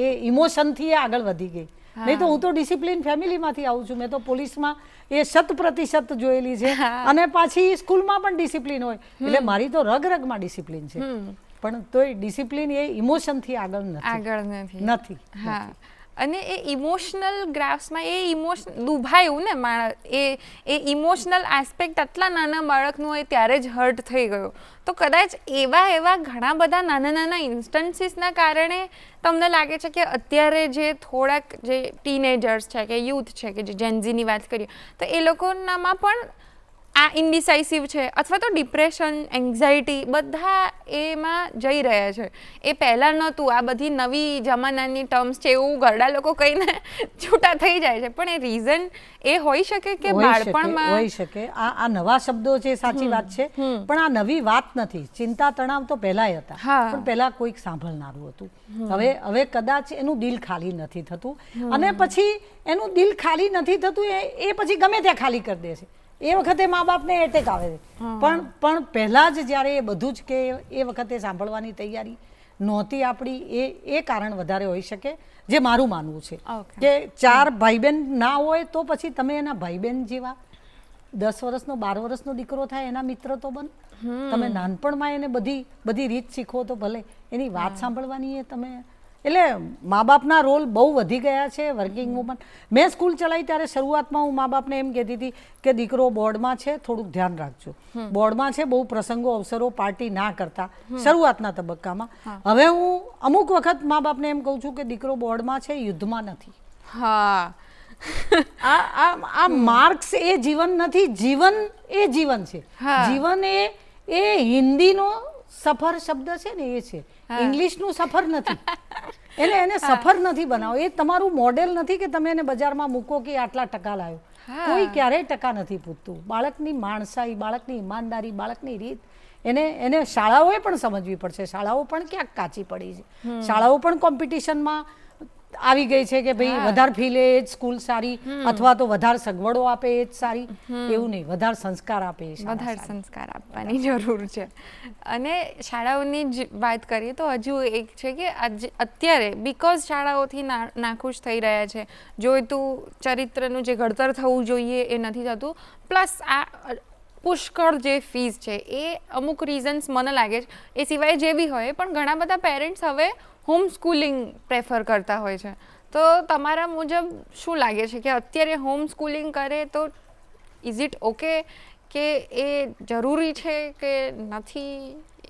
એ ઇમોશનથી એ આગળ વધી ગઈ. નહીં તો હું તો ડિસિપ્લિન ફેમિલીમાંથી આવું છું. મેં તો પોલીસમાં એ 100% જોયેલી છે. અને પાછી સ્કૂલમાં પણ ડિસિપ્લિન હોય. એટલે મારી તો રગમાં ડિસિપ્લિન છે. પણ તોય ડિસિપ્લિન એ ઇમોશનથી આગળ નથી. અને એ ઇમોશનલ ગ્રાફ્સમાં એ ઇમોશન દુભાયું ને માણસ, એ ઇમોશનલ એસ્પેક્ટ આટલા નાના બાળકનું હોય ત્યારે જ હર્ટ થઈ ગયો. તો કદાચ એવા ઘણા બધા નાના ઇન્સ્ટન્સીસના કારણે તમને લાગે છે કે અત્યારે જે થોડાક જે ટીનેજર્સ છે કે યુથ છે કે જે જેનઝીની વાત કરીએ તો એ લોકોનામાં પણ આ ઇન્ડિસાઇસિવ છે અથવા તો ડિપ્રેશન, એન્ઝાયટી બધા એમાં જઈ રહ્યા છે. એ પહેલાં નહોતું. આ બધી નવી જમાનાની ટર્મ્સ છે એવું ઘરડા લોકો કહીને છૂટા થઈ જાય છે. પણ એ રીઝન એ હોઈ શકે કે બાળપણમાં હોઈ શકે. આ નવા શબ્દો છે, સાચી વાત છે, પણ આ નવી વાત નથી. ચિંતા તણાવ તો પહેલાંય હતા, પણ પહેલાં કોઈક સાંભળનારું હતું. હવે કદાચ એનું દિલ ખાલી નથી થતું. અને પછી એનું દિલ ખાલી નથી થતું એ પછી ગમે ત્યાં ખાલી કરી દે છે. એ વખતે મા બાપને એટેક આવે છે. પણ પહેલાં જ જ્યારે એ બધું જ કે એ વખતે સાંભળવાની તૈયારી નહોતી આપણી, એ કારણ વધારે હોઈ શકે, જે મારું માનવું છે. કે 4 ભાઈ બહેન ના હોય તો પછી તમે એના ભાઈ બહેન જેવા 10 વર્ષનો 12 વર્ષનો દીકરો થાય એના મિત્ર તો બન. તમે નાનપણમાં એને બધી રીત શીખો તો ભલે, એની વાત સાંભળવાની એ તમે. એટલે મા બાપના રોલ બહુ વધી ગયા છે. વર્કિંગ વુમન, મેં સ્કૂલ ચલાવી ત્યારે શરૂઆતમાં હું મા બાપને એમ કહેતી હતી કે દીકરો બોર્ડમાં છે, થોડુંક ધ્યાન રાખજો. બોર્ડમાં છે, બહુ પ્રસંગો અવસરો પાર્ટી ના કરતા શરૂઆતના તબક્કામાં. હવે હું અમુક વખત મા બાપને એમ કહું છું કે દીકરો બોર્ડમાં છે, યુદ્ધમાં નથી. આ માર્ક્સ એ જીવન નથી. જીવન એ જીવન છે. જીવન એ હિન્દીનો સફર શબ્દ છે ને, એ છે. ઇંગ્લિશનું સફર નથી. એને સફર નથી બનાવો. એ તમારું મોડેલ નથી કે તમે એને બજારમાં મૂકો કે આટલા ટકા લાવ્યો. કોઈ ક્યારેય ટકા નથી પૂછતું. બાળકની માણસાઈ, બાળકની ઈમાનદારી, બાળકની રીત એને શાળાઓએ પણ સમજવી પડશે. શાળાઓ પણ ક્યાંક કાચી પડી છે. શાળાઓ પણ કોમ્પિટિશનમાં આવી ગઈ છે કે ભાઈ વધારે ફી લે એ જ સ્કૂલ સારી, અથવા તો વધારે સગવડો આપે એ જ સારી. એવું નહીં, વધારે સંસ્કાર આપે, વધારે સંસ્કાર આપવાની જરૂર છે. અને શાળાઓની જ વાત કરીએ તો હજુ એક છે કે અત્યારે બીકોઝ શાળાઓથી નાખુશ થઈ રહ્યા છે, જોઈતું ચરિત્રનું જે ઘડતર થવું જોઈએ એ નથી થતું. પ્લસ આ પુષ્કળ જે ફીસ છે એ અમુક રીઝન્સ મને લાગે છે, એ સિવાય જે બી હોય, પણ ઘણા બધા પેરેન્ટ્સ હવે હોમ સ્કૂલિંગ પ્રેફર કરતા હોય છે. તો તમારા મુજબ શું લાગે છે કે અત્યારે હોમ સ્કૂલિંગ કરે તો ઇઝ ઇટ ઓકે કે એ જરૂરી છે કે નથી?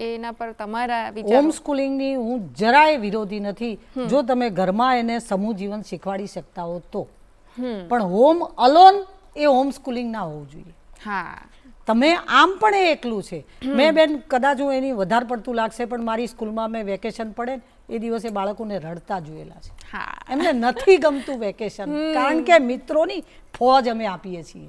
એના પર તમારા વિચારો. હોમ સ્કૂલિંગની હું જરાય વિરોધી નથી જો તમે ઘરમાં એને સમૂહ જીવન શીખવાડી શકતા હો તો. પણ હોમ અલોન એ હોમ સ્કૂલિંગ ના હોવું જોઈએ. હા, તમે આમ પણ એ એકલું છે. મેં બેન કદાચ હું એની વધારે પડતું લાગશે પણ મારી સ્કૂલમાં મેં વેકેશન પડે ને એ દિવસે બાળકોને રડતા જોયેલા છે. હા, એમને નથી ગમતું વેકેશન કારણ કે મિત્રોની ફોજ અમે આપીએ છીએ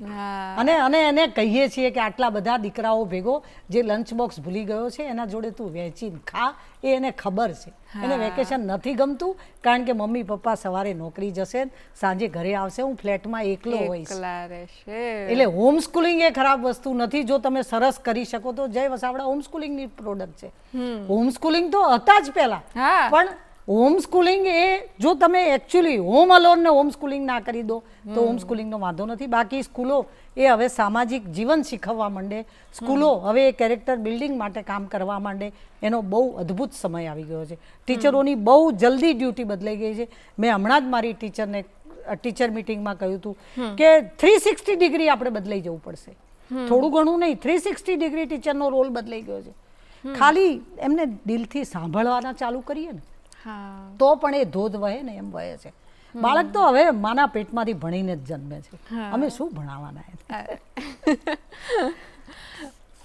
અને એને કહીએ છીએ કે આટલા બધા દીકરાઓ ભેગો જે લંચ બોક્સ ભૂલી ગયો છે એના જોડે તું વહેંચીને ખા. એ એને ખબર છે એને વેકેશન નથી ગમતું કારણ કે મમ્મી પપ્પા સવારે નોકરી જશે સાંજે ઘરે આવશે, હું ફ્લેટમાં એકલો હોઈશ. એટલે હોમ સ્કૂલિંગ એ ખરાબ વસ્તુ નથી. જો તમે સરસ કરી શકો તો જય વસાવડા હોમ સ્કૂલિંગની પ્રોડક્ટ છે. હોમ સ્કૂલિંગ તો હતા જ પહેલા, પણ હોમ સ્કૂલિંગ એ જો તમે એકચ્યુઅલી હોમ અલોન ને હોમ સ્કૂલિંગ ના કરી દો તો હોમ સ્કૂલિંગનો વાંધો નથી. બાકી સ્કૂલો એ હવે સામાજિક જીવન શીખવવા માંડે, સ્કૂલો હવે કેરેક્ટર બિલ્ડિંગ માટે કામ કરવા માંડે. એનો બહુ અદ્ભુત સમય આવી ગયો છે. ટીચરોની બહુ જલ્દી ડ્યુટી બદલાઈ ગઈ છે. મેં હમણાં જ મારી ટીચર મિટિંગમાં કહ્યું હતું કે 360 ડિગ્રી આપણે બદલાઈ જવું પડશે. થોડું ઘણું નહીં, 360 ડિગ્રી ટીચરનો રોલ બદલાઈ ગયો છે. ખાલી એમને દિલથી સાંભળવાના ચાલુ કરીએ ને તો પણ એ ધોધ વહે ને એમ વહે છે. બાળક તો હવે માના પેટમાંથી ભણીને જ જન્મે છે. અમે શું ભણાવવાના?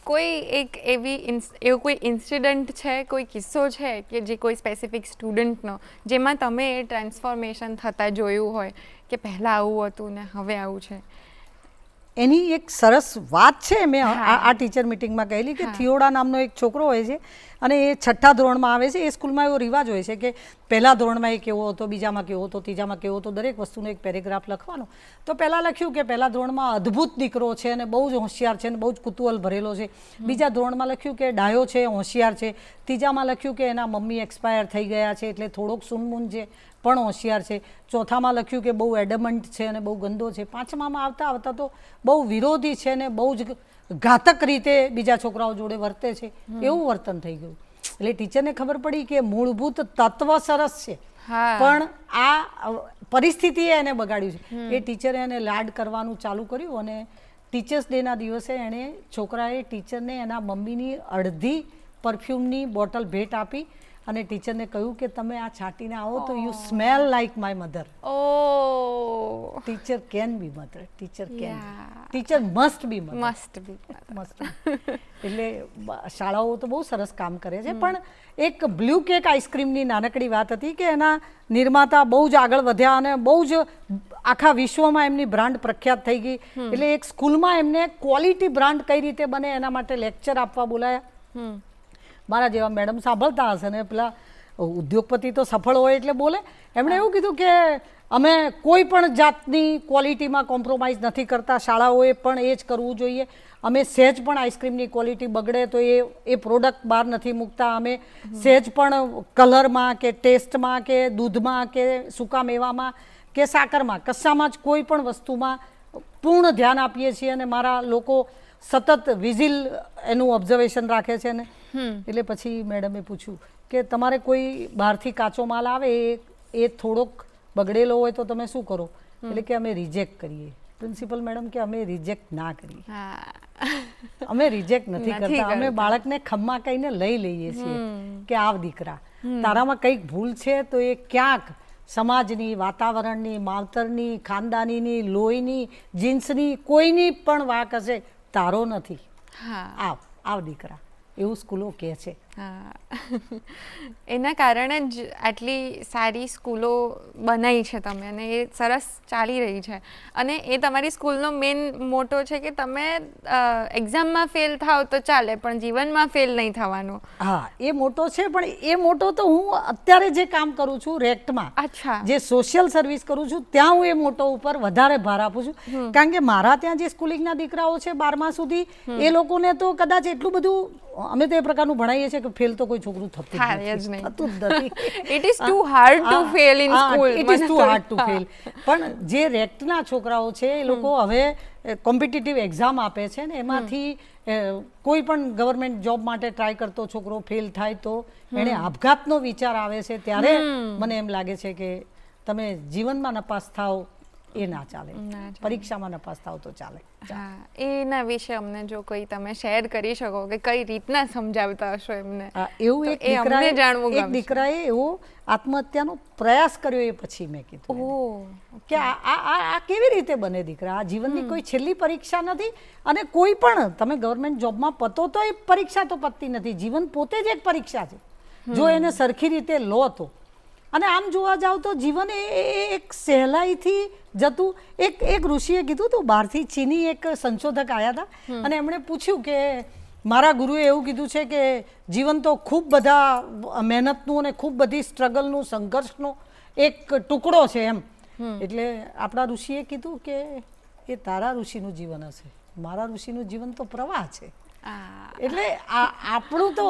કોઈ એક એવો કોઈ ઇન્સિડન્ટ છે, કોઈ કિસ્સો છે કે જે કોઈ સ્પેસિફિક સ્ટુડન્ટનો જેમાં તમે એ ટ્રાન્સફોર્મેશન થતા જોયું હોય કે પહેલાં આવું હતું ને હવે આવું છે? એની એક સરસ વાત છે મેં આ ટીચર મિટિંગમાં કહેલી કે થિયોડા નામનો એક છોકરો હોય છે અને એ 6ઠ્ઠા ધોરણમાં આવે છે. એ સ્કૂલમાં એવો રિવાજ હોય છે કે પહેલા ધોરણમાં એ કેવો હતો, બીજામાં કેવો હતો, ત્રીજામાં કેવો હતો, દરેક વસ્તુનો એક પેરેગ્રાફ લખવાનો. તો પહેલાં લખ્યું કે પહેલા ધોરણમાં અદ્ભુત દીકરો છે અને બહુ જ હોશિયાર છે અને બહુ જ કુતૂહલ ભરેલો છે. બીજા ધોરણમાં લખ્યું કે ડાયો છે, હોશિયાર છે. ત્રીજામાં લખ્યું કે એના મમ્મી એક્સપાયર થઈ ગયા છે એટલે થોડોક સૂનમૂન છે પણ હોશિયાર છે. ચોથામાં લખ્યું કે બહુ એડમન્ટ છે અને બહુ ગંદો છે. પાંચમામાં આવતા આવતા તો બહુ વિરોધી છે ને બહુ જ ઘાતક રીતે બીજા છોકરાઓ જોડે વર્તે છે, એવું વર્તન થઈ ગયું. એટલે ટીચરને ખબર પડી કે મૂળભૂત તત્વ સરસ છે પણ આ પરિસ્થિતિએ એને બગાડ્યું છે. એ ટીચરે એને લાડ કરવાનું ચાલુ કર્યું અને ટીચર્સ ડેના દિવસે એણે છોકરાએ ટીચરને એના મમ્મીની અડધી પરફ્યુમની બોટલ ભેટ આપી અને ટીચરને કહ્યું કે તમે આ છાંટીને આવો તો you smell like my mother. Teacher can be mother, teacher must be must. એટલે શાળાઓ તો બહુ સરસ કામ કરે છે. પણ એક બ્લુ કેક આઈસ્ક્રીમની નાનકડી વાત હતી કે એના નિર્માતા બહુ જ આગળ વધ્યા અને બહુ જ આખા વિશ્વમાં એમની બ્રાન્ડ પ્રખ્યાત થઈ ગઈ. એટલે એક સ્કૂલમાં એમને ક્વોલિટી બ્રાન્ડ કઈ રીતે બને એના માટે લેક્ચર આપવા બોલાયા. મારા જેવા મેડમ સાંભળતા હશે ને પેલા ઉદ્યોગપતિ તો સફળ હોય એટલે બોલે. એમણે એવું કીધું કે અમે કોઈ પણ જાતની ક્વોલિટીમાં કોમ્પ્રોમાઇઝ નથી કરતા, શાળાઓએ પણ એ જ કરવું જોઈએ. અમે સહેજ પણ આઈસ્ક્રીમની ક્વોલિટી બગડે તો એ પ્રોડક્ટ બહાર નથી મૂકતા. અમે સહેજ પણ કલરમાં કે ટેસ્ટમાં કે દૂધમાં કે સૂકા મેવામાં કે સાકરમાં કશામાં જ કોઈ પણ વસ્તુમાં પૂર્ણ ધ્યાન આપીએ છીએ અને મારા લોકો સતત વિઝિલ એનું ઓબ્ઝર્વેશન રાખે છે ને. એટલે પછી મેડમે પૂછ્યું કે તમારે કોઈ બહારથી કાચો માલ આવે એ થોડોક બગડેલો હોય તો તમે શું કરો? એટલે કે અમે રિજેક્ટ કરીએ. પ્રિન્સિપલ મેડમ કે અમે રિજેક્ટ ના કરીએ, અમે રિજેક્ટ નથી કરતા, અમે બાળકને ખમ્મા કહીને લઈ લઈએ છીએ કે આવ દીકરા તારામાં કંઈક ભૂલ છે તો એ ક્યાંક સમાજની, વાતાવરણની, માવતરની, ખાનદાનીની, લોહીની, જીન્સની કોઈની પણ વાંક હશે, તારો નથી. આવ દીકરા, એવું સ્કૂલો કહે છે. એના કારણે જ આટલી સારી સ્કૂલો બનાવી છે તમે અને એ સરસ ચાલી રહી છે. અને એ તમારી સ્કૂલનો મેઇન મોટો છે કે તમે એક્ઝામમાં ફેલ થાવ તો ચાલે પણ જીવનમાં ફેલ નહીં થવાનું. હા, એ મોટો છે. પણ એ મોટો તો હું અત્યારે જે કામ કરું છું રેક્ટમાં, જે સોશિયલ સર્વિસ કરું છું ત્યાં હું એ મોટો ઉપર વધારે ભાર આપું છું. કારણ કે મારા ત્યાં જે સ્કૂલિંગના દીકરાઓ છે 12મા સુધી, એ લોકોને તો કદાચ એટલું બધું અમે તો એ પ્રકારનું ભણાવીએ છીએ કે ફેલ તો કોઈ છોકરું થતું જ નથી. It is too hard to fail in school. It is too hard to fail. પણ જે રેક્ટના છોકરાઓ છે એ લોકો હવે કોમ્પિટિટિવ એક્ઝામ આપે છે ને એમાંથી કોઈ પણ ગવર્મેન્ટ જોબ માટે ટ્રાય કરતો છોકરો ફેલ થાય તો એને આપઘાતનો વિચાર આવે છે ત્યારે મને એમ લાગે છે કે તમે જીવનમાં નપાસ થાઓ એ ના ચાલે, પરીક્ષામાં નપાસ થાવ તો ચાલે. હા, એના વિશે અમને જો કોઈ તમે શેર કરી શકો કે કઈ રીતના સમજાવતા હશો એમને. એવું એક દીકરાએ એવો આત્મહત્યાનો પ્રયાસ કર્યો એ પછી મેં કીધું કે આ કેવી રીતે બને દીકરા, આ જીવનની કોઈ છેલ્લી પરીક્ષા નથી અને કોઈ પણ તમે ગવર્મેન્ટ જોબમાં પતો તો એ પરીક્ષા તો પતતી નથી, જીવન પોતે જ એક પરીક્ષા છે જો એને સરખી રીતે લો તો. અને આમ જોવા જાવ તો જીવન એ એક સહેલાઈથી જતું. એક ઋષિએ કીધું હતું, બહારથી ચીની એક સંશોધક આવ્યા હતા અને એમણે પૂછ્યું કે મારા ગુરુએ એવું કીધું છે કે જીવન તો ખૂબ બધા મહેનતનું અને ખૂબ બધી સ્ટ્રગલનું, સંઘર્ષનો એક ટુકડો છે એમ. એટલે આપણા ઋષિએ કીધું કે એ તારા ઋષિનું જીવન હશે, મારા ઋષિનું જીવન તો પ્રવાહ છે. એટલે આપણું તો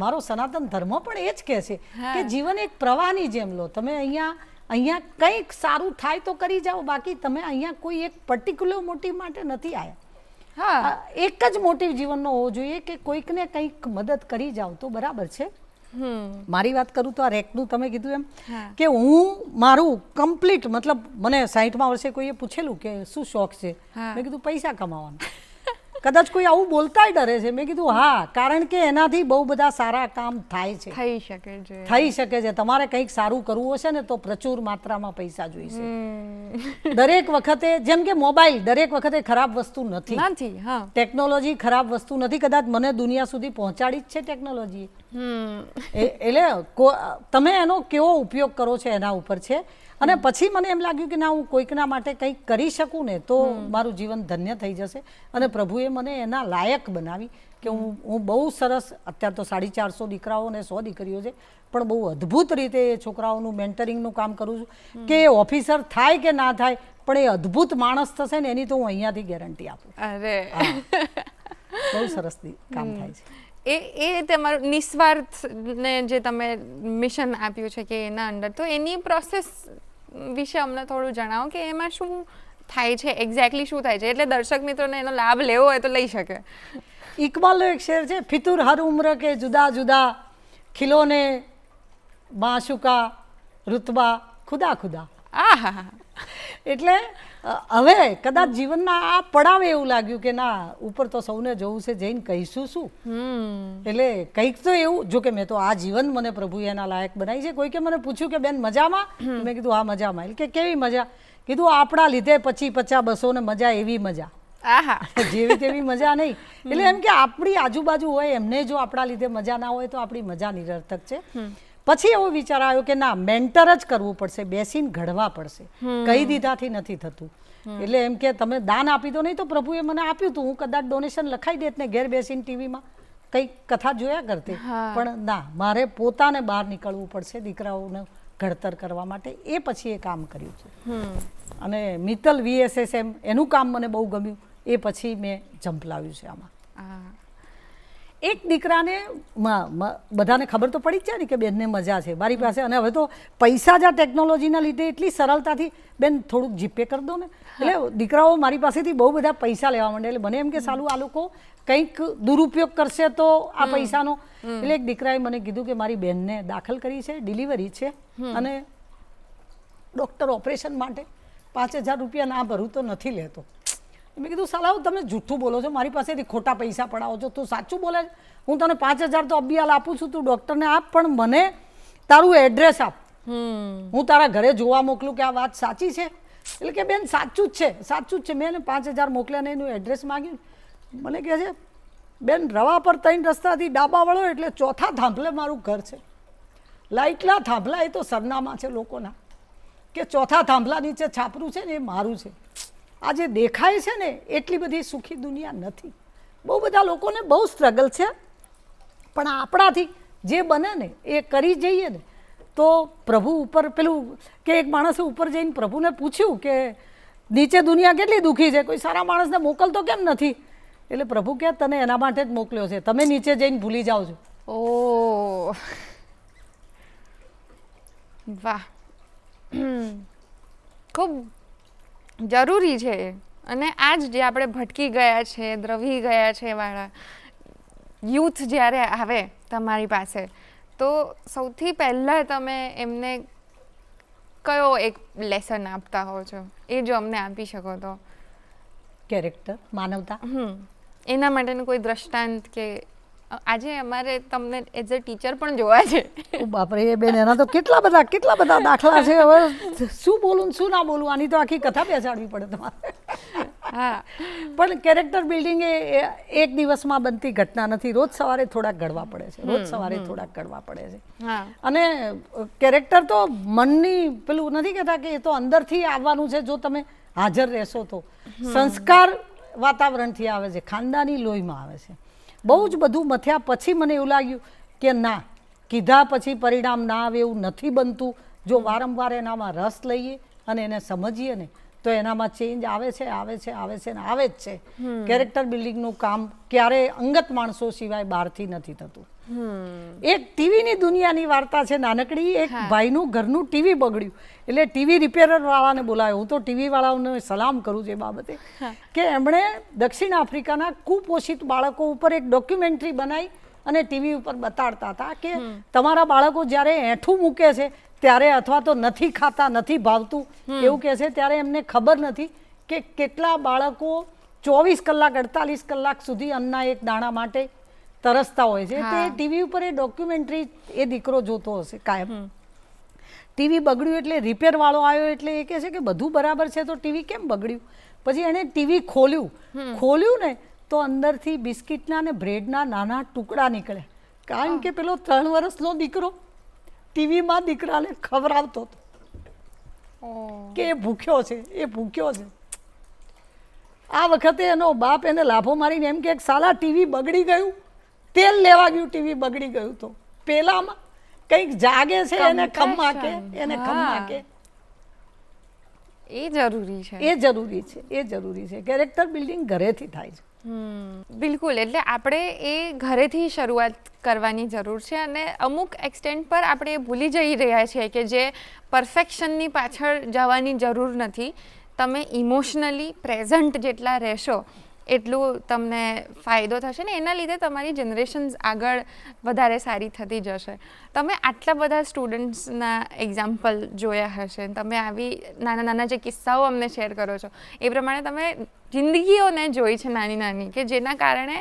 મારો સનાતન ધર્મ પણ એ જ કહે છે કે જીવન એક પ્રવાહની જેમ લો. તમે અહીંયા કંઈક સારું થાય તો કરી જાઓ, બાકી તમે અહીંયા કોઈ એક પર્ટિક્યુલર મોટિવ માટે નથી આવ્યા. એક જ મોટિવ જીવનનો હોવો જોઈએ કે કોઈકને કંઈક મદદ કરી જાઓ તો બરાબર છે. મારી વાત કરું તો આ રેકનું તમે કીધું એમ કે હું મારું કમ્પ્લીટ મતલબ મને 60મા વર્ષે કોઈએ પૂછેલું કે શું શોખ છે, મેં કીધું પૈસા કમાવાનો. કદાચ કોઈ આવું બોલતાય ડરે છે. મેં કીધું હા, કારણ કે એનાથી બહુ બધા સારા કામ થાય છે, થઈ શકે છે. તમારે કંઈક સારું કરવું હશે ને તો પ્રચુર માત્રામાં પૈસા જોઈશે. દરેક વખતે જેમ કે મોબાઈલ દરેક વખતે ખરાબ વસ્તુ નથી, ટેકનોલોજી ખરાબ વસ્તુ નથી. કદાચ મને દુનિયા સુધી પહોંચાડી જ છે ટેકનોલોજી. એટલે તમે એનો કેવો ઉપયોગ કરો છો એના ઉપર છે. અને પછી મને એમ લાગ્યું કે ના, હું કોઈકના માટે કંઈક કરી શકું ને તો મારું જીવન ધન્ય થઈ જશે. અને પ્રભુએ મને એના લાયક બનાવી કે હું બહુ સરસ, અત્યારે તો 450 દીકરાઓ અને 100 દીકરીઓ છે, પણ બહુ અદ્ભુત રીતે એ છોકરાઓનું મેન્ટરિંગનું કામ કરું છું કે ઓફિસર થાય કે ના થાય પણ એ અદ્ભુત માણસ થશે ને એની તો હું અહીંયાથી ગેરંટી આપું. બહુ સરસ કામ થાય છે. એ તમારું નિસ્વાર્થ ને જે તમે મિશન આપ્યું છે કે એના અંડર, તો એની પ્રોસેસ વિશે અમને થોડું જણાવો કે એમાં શું થાય છે, એક્ઝેક્ટલી શું થાય છે, એટલે દર્શક મિત્રોને એનો લાભ લેવો હોય તો લઈ શકે. ઇકબાલનો એક શેર છે, ફિતુર હર ઉમ્ર કે જુદા જુદા, ખિલોને માશુકા રુતબા ખુદા ખુદા. એટલે હવે કદાચ જીવનના આ પડાવે એવું લાગ્યું કે ના, ઉપર તો સૌને જોવું છે, જઈને કહીશું શું. એટલે કંઈક તો એવું, જો કે મેં તો આ જીવન મને પ્રભુએ એના લાયક બનાવી છે. કોઈકે મને પૂછ્યું કે બેન મજામાં, મેં કીધું હા મજામાં. એટલે કે કેવી મજા? કીધું આપણા લીધે 50, 50, 200 ને મજા એવી મજા, જેવી તેવી મજા નહીં. એટલે એમ કે આપણી આજુબાજુ હોય એમને જો આપણા લીધે મજા ના હોય તો આપણી મજા નિરર્થક છે. પછી એવો વિચાર આવ્યો કે ના, મેન્ટર જ કરવું પડશે, બેસીને ઘડવા પડશે, કહી દીધાથી નથી થતું. એટલે એમ કે તમે દાન આપી દો, નહીં તો પ્રભુએ મને આપ્યું હતું, હું કદાચ ડોનેશન લખાઈ દેત ને ઘેર બેસીને ટીવીમાં કંઈક કથા જોયા કરતી. પણ ના, મારે પોતાને બહાર નીકળવું પડશે દીકરાઓને ઘડતર કરવા માટે. એ પછી એ કામ કર્યું છે. અને મિત્તલ VSSM એનું કામ મને બહુ ગમ્યું. એ પછી મેં ઝંપલાવ્યું છે આમાં. એક દીકરાને બધાને ખબર તો પડી જ જાય ને કે બેનને મજા છે મારી પાસે. અને હવે તો પૈસા જ આ ટેકનોલોજીના લીધે એટલી સરળતાથી, બેન થોડુંક જીપે કરી દો ને, એટલે દીકરાઓ મારી પાસેથી બહુ બધા પૈસા લેવા માંડે. એટલે મને એમ કે સાલું આ લોકો કંઈક દુરુપયોગ કરશે તો આ પૈસાનો. એટલે એક દીકરાએ મને કીધું કે મારી બહેનને દાખલ કરી છે, ડિલિવરી છે, અને ડૉક્ટર ઓપરેશન માટે 5000 રૂપિયા ના ભરું તો નથી લેતો. મેં કીધું સાલાઓ તમે જૂઠું બોલો છો, મારી પાસેથી ખોટા પૈસા પડાવો છો. તું સાચું બોલે, હું તને 5000 તો અબિયાલ આપું છું, તું ડૉક્ટરને આપ, પણ મને તારું એડ્રેસ આપ, હું તારા ઘરે જોવા મોકલું કે આ વાત સાચી છે. એટલે કે બેન સાચું જ છે, સાચું જ છે. મેં એને 5000 મોકલ્યા ને એનું એડ્રેસ માગ્યું. મને કહે છે બેન રવા પર 3 રસ્તાથી ડાબા વળો એટલે 4થા થાંભલે મારું ઘર છે. લાઇટલા થાંભલા એ તો સરનામા છે લોકોના, કે 4થા થાંભલા નીચે છાપરું છે ને એ મારું છે. આ જે દેખાય છે ને એટલી બધી સુખી દુનિયા નથી. બહુ બધા લોકોને બહુ સ્ટ્રગલ છે, પણ આપણાથી જે બને ને એ કરી જઈએ ને તો પ્રભુ ઉપર પેલું કે એક માણસે ઉપર જઈને પ્રભુને પૂછ્યું કે નીચે દુનિયા કેટલી દુઃખી છે, કોઈ સારા માણસને મોકલતો કેમ નથી? એટલે પ્રભુ કહે તને એના માટે જ મોકલ્યો છે, તમે નીચે જઈને ભૂલી જાઓ છો. ઓ વાહ, ખૂબ જરૂરી છે અને આજ જે આપણે ભટકી ગયા છે, દ્રવી ગયા છે વાળા યુથ જ્યારે આવે તમારી પાસે, તો સૌથી પહેલાં તમે એમને કયો એક લેસન આપતા હો છો, એ જો અમને આપી શકો તો? કેરેક્ટર, માનવતા. એના માટેનું કોઈ દ્રષ્ટાંત કે આજે અમારે તમને એઝ અ ટીચર પણ જોવા છે. ઓ બાપરે બેન, એના તો કેટલા બધા દાખલા છે. હવે શું બોલું શું ના બોલું, આની તો આખી કથા બેસાડવી પડે તમારે. હા, પણ કેરેક્ટર બિલ્ડિંગ એ એક દિવસમાં બનતી ઘટના નથી. રોજ સવારે થોડાક ઘડવા પડે છે, રોજ સવારે થોડાક ઘડવા પડે છે. હા, અને કેરેક્ટર તો મનની પેલું નથી કહેતા કે એ તો અંદરથી આવવાનું છે. જો તમે હાજર રહેશો તો સંસ્કાર વાતાવરણથી આવે છે, ખાનદાની લોહીમાં આવે છે. બહુ જ બધું મથ્યા પછી મને એવું લાગ્યું કે ના, કીધા પછી પરિણામ ના આવે એવું નથી બનતું. જો વારંવાર એનામાં રસ લઈએ અને એને સમજીએ ને તો એનામાં ચેન્જ આવે છે ને આવે જ છે. કેરેક્ટર બિલ્ડિંગનું કામ ક્યારેય અંગત માણસો સિવાય બહારથી નથી થતું. એક ટીવીની દુનિયાની વાર્તા છે નાનકડી. એક ભાઈનું ઘરનું ટીવી બગડ્યું એટલે ટીવી રિપેરર વાળાને બોલાયો. હું તો ટીવી વાળાઓને સલામ કરું છું એ બાબતે કે એમણે દક્ષિણ આફ્રિકાના કુપોષિત બાળકો ઉપર એક ડોક્યુમેન્ટરી બનાવી અને ટીવી ઉપર બતાડતા હતા કે તમારા બાળકો જ્યારે એઠું મૂકે છે ત્યારે, અથવા તો નથી ખાતા, નથી ભાવતું એવું કહે છે, ત્યારે એમને ખબર નથી કે કેટલા બાળકો 24 કલાક 48 કલાક સુધી અન્નના એક દાણા માટે તરસતા હોય છે. તે ટીવી ઉપર એ ડોક્યુમેન્ટરી એ દીકરો જોતો હશે કાયમ. ટીવી બગડ્યું એટલે રિપેર વાળો આવ્યો એટલે એ કહે છે કે બધું બરાબર છે તો ટીવી કેમ બગડ્યું? પછી એણે ટીવી ખોલ્યું ને તો અંદરથી બિસ્કિટના ને બ્રેડના નાના ટુકડા નીકળ્યા. કારણ કે પેલો 3 વર્ષનો દીકરો ટીવીમાં દીકરાને ખવડાવતો હતો કે એ ભૂખ્યો છે. આ વખતે એનો બાપ એને લાફો મારીને એમ કે સાલા ટીવી બગડી ગયું, તેલ લેવા ગયું, ટીવી બગડી ગયું. તો પેલામાં કંઈક જાગે છે, એને ખમ્મા કે એ જરૂરી છે. કેરેક્ટર બિલ્ડિંગ ઘરેથી થાય છે. બિલકુલ. એટલે આપણે એ ઘરેથી શરૂઆત કરવાની જરૂર છે. અને અમુક એક્સટેન્ટ પર આપણે ભૂલી જઈ રહ્યા છીએ કે જે પરફેક્શનની પાછળ જવાની જરૂર નથી. તમે ઇમોશનલી પ્રેઝન્ટ જેટલા રહેશો એટલું તમને ફાયદો થશે ને એના લીધે તમારી જનરેશન્સ આગળ વધારે સારી થતી જશે. તમે આટલા બધા સ્ટુડન્ટ્સના એક્ઝામ્પલ જોયા હશે, તમે આવી નાના નાના જે કિસ્સાઓ અમને શેર કરો છો એ પ્રમાણે તમે જિંદગીઓને જોઈ છે નાની નાની, કે જેના કારણે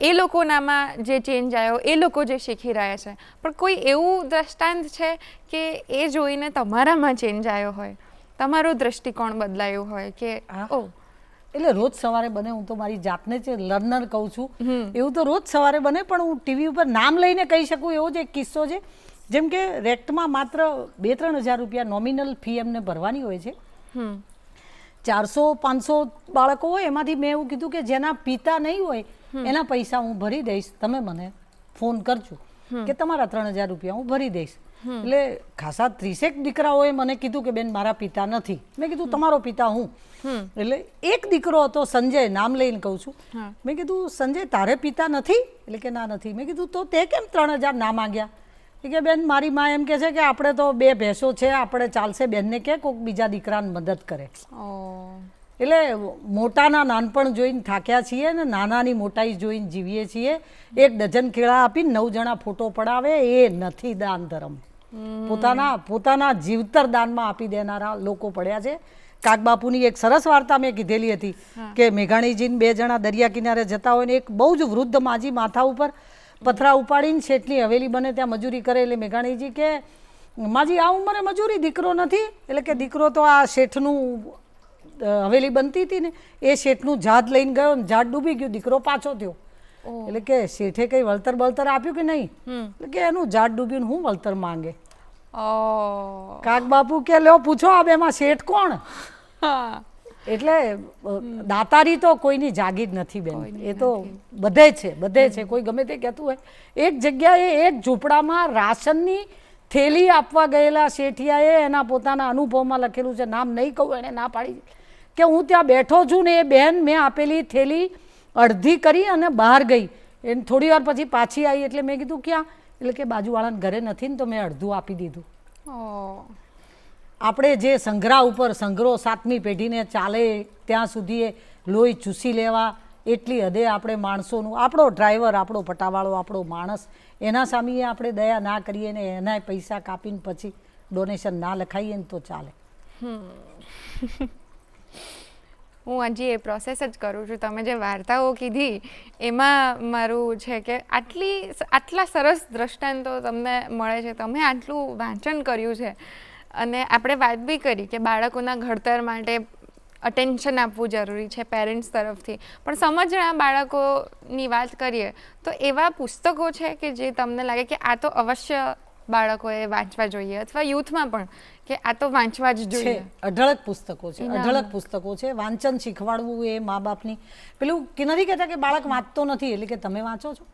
એ લોકોનામાં જે ચેન્જ આવ્યો, એ લોકો જે શીખી રહ્યા છે. પણ કોઈ એવું દ્રષ્ટાંત છે કે એ જોઈને તમારામાં ચેન્જ આવ્યો હોય, તમારો દૃષ્ટિકોણ બદલાયું હોય કે એટલે રોજ સવારે બને. હું તો મારી જાતને જ લર્નર કહું છું. એવું તો રોજ સવારે બને. પણ હું ટીવી ઉપર નામ લઈને કહી શકું એવો જ એક કિસ્સો છે. જેમ કે રેક્ટમાં માત્ર 2-3 હજાર રૂપિયા નોમિનલ ફી એમને ભરવાની હોય છે. 400-500 બાળકો હોય, એમાંથી મેં એવું કીધું કે જેના પિતા નહીં હોય એના પૈસા હું ભરી દઈશ, તમે મને ફોન કરજો કે તમારા 3000 રૂપિયા હું ભરી દઈશ. એટલે ખાસા 30 દીકરાઓએ મને કીધું કે બેન મારા પિતા નથી. મેં કીધું તમારો પિતા હું. એટલે એક દીકરો હતો સંજય, નામ લઈને કહું છું. મેં કીધું સંજય તારે પિતા નથી? એટલે કે ના નથી. મેં કીધું તો તે કેમ 3000 ના માંગ્યા? કે બેન મારી માં એમ કહે છે કે આપણે તો 2 ભેંસો છે, આપણે ચાલશે, બેનને કે કોઈક બીજા દીકરાને મદદ કરે. એટલે મોટાના નાનપણ જોઈને થાક્યા છીએ ને નાનાની મોટાઈ જોઈને જીવીએ છીએ. 1 ડઝન કેળા આપીને 9 જણા ફોટો પડાવે એ નથી દાન ધર્મ. પોતાના જીવતર દાનમાં આપી દેનારા લોકો પડ્યા છે. કાગબાપુની એક સરસ વાર્તા મેં કીધેલી હતી કે મેઘાણીજીને 2 જણા દરિયા કિનારે જતા હોય ને એક બહુ જ વૃદ્ધ માજી માથા ઉપર પથરા ઉપાડીને શેઠની હવેલી બને ત્યાં મજૂરી કરે. એટલે મેઘાણીજી કે માજી આ ઉંમરે મજૂરી, દીકરો નથી? એટલે કે દીકરો તો આ શેઠનું હવેલી બનતી હતી ને એ શેઠનું ઝાડ લઈને ગયો ને ઝાડ ડૂબી ગયું, દીકરો પાછો થયો. એટલે કે શેઠે કઈ વળતર બળતર આપ્યું કે નહીં? એટલે કે એનું ઝાડ ડૂબ્યું હું વળતર માંગે. કાગબાપુ કે લ્યો પૂછો આ બેમાં શેઠ કોણ? એટલે દાતારી તો કોઈની જાગીર નથી બેન, એ તો બધે છે. કોઈ ગમે તે કહેતું હોય. એક જગ્યાએ એક ઝૂંપડામાં રાશનની થેલી આપવા ગયેલા શેઠિયાએ એના પોતાના અનુભવમાં લખેલું છે, નામ નહીં કહું, એને ના પાડી કે હું ત્યાં બેઠો છું ને એ બહેન મેં આપેલી થેલી અડધી કરી અને બહાર ગઈ. એને થોડી વાર પછી પાછી આવી. એટલે મેં કીધું ક્યાં? એટલે કે બાજુવાળાને ઘરે નથી ને તો મેં અડધું આપી દીધું. આપણે જે સંગ્રહ ઉપર સંગ્રહ 7મી પેઢીને ચાલે ત્યાં સુધી એ લોહી ચૂસી લેવા એટલી હદે આપણે માણસોનું, આપણો ડ્રાઈવર, આપણો પટાવાળો, આપણો માણસ, એના સામે આપણે દયા ના કરીએ ને એના પૈસા કાપીને પછી ડોનેશન ના લખાઈએ ને તો ચાલે. હું હજી એ પ્રોસેસ જ કરું છું. તમે જે વાર્તાઓ કીધી એમાં મારું છે કે આટલા સરસ દ્રષ્ટાંતો તમને મળે છે, તમે આટલું વાંચન કર્યું છે, અને આપણે વાત બી કરી કે બાળકોના ઘડતર માટે અટેન્શન આપવું જરૂરી છે પેરેન્ટ્સ તરફથી, પણ સમજણા બાળકોની વાત કરીએ તો એવા પુસ્તકો છે કે જે તમને લાગે કે આ તો અવશ્ય બાળકોએ વાંચવા જોઈએ, અથવા યુથમાં પણ કે આ તો વાંચવા જ જોઈએ? અઢળક પુસ્તકો છે, અઢળક પુસ્તકો છે. વાંચન શીખવાડવું એ મા બાપની પેલું કે નથી કહેતા કે બાળક વાંચતો નથી એટલે કે તમે વાંચો છો.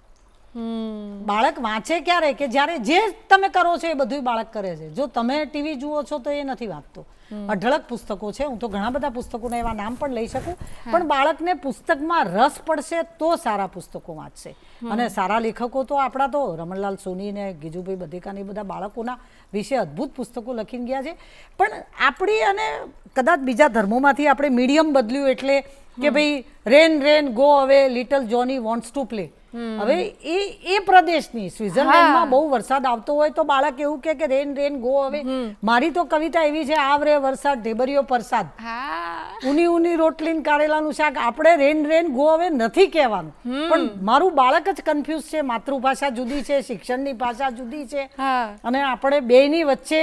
બાળક વાંચે ક્યારે કે જ્યારે જે તમે કરો છો એ બધું બાળક કરે છે. જો તમે ટીવી જુઓ છો તો એ નથી વાંચતો. અઢળક પુસ્તકો છે. હું તો ઘણા બધા પુસ્તકોના એવા નામ પણ લઈ શકું, પણ બાળકને પુસ્તકમાં રસ પડશે તો સારા પુસ્તકો વાંચશે. અને સારા લેખકો તો આપણા તો રમણલાલ સોની ને ગીજુભાઈ બધેકાની બધા બાળકોના વિશે અદ્ભુત પુસ્તકો લખીને ગયા છે. પણ આપણી અને કદાચ બીજા ધર્મોમાંથી આપણે મીડિયમ બદલ્યું એટલે કે ભાઈ rain rain go away little Johnny wants to play. હવે એ પ્રદેશની સ્વિટ્ઝરલેન્ડમાં બહુ વરસાદ આવતો હોય તો બાળક એવું કે રેન રેન ગો અવે. મારી તો કવિતા એવી છે, આવરે વરસાદ ઢેબરિયો પરસાદ, ઊની ઊની રોટલીન કારેલાનું શાક. આપણે રેન રેન ગો અવે નથી કહેવાનું, પણ મારું બાળક જ કન્ફ્યુઝ છે. માતૃભાષા જુદી છે, શિક્ષણની ભાષા જુદી છે, અને આપણે બેયની વચ્ચે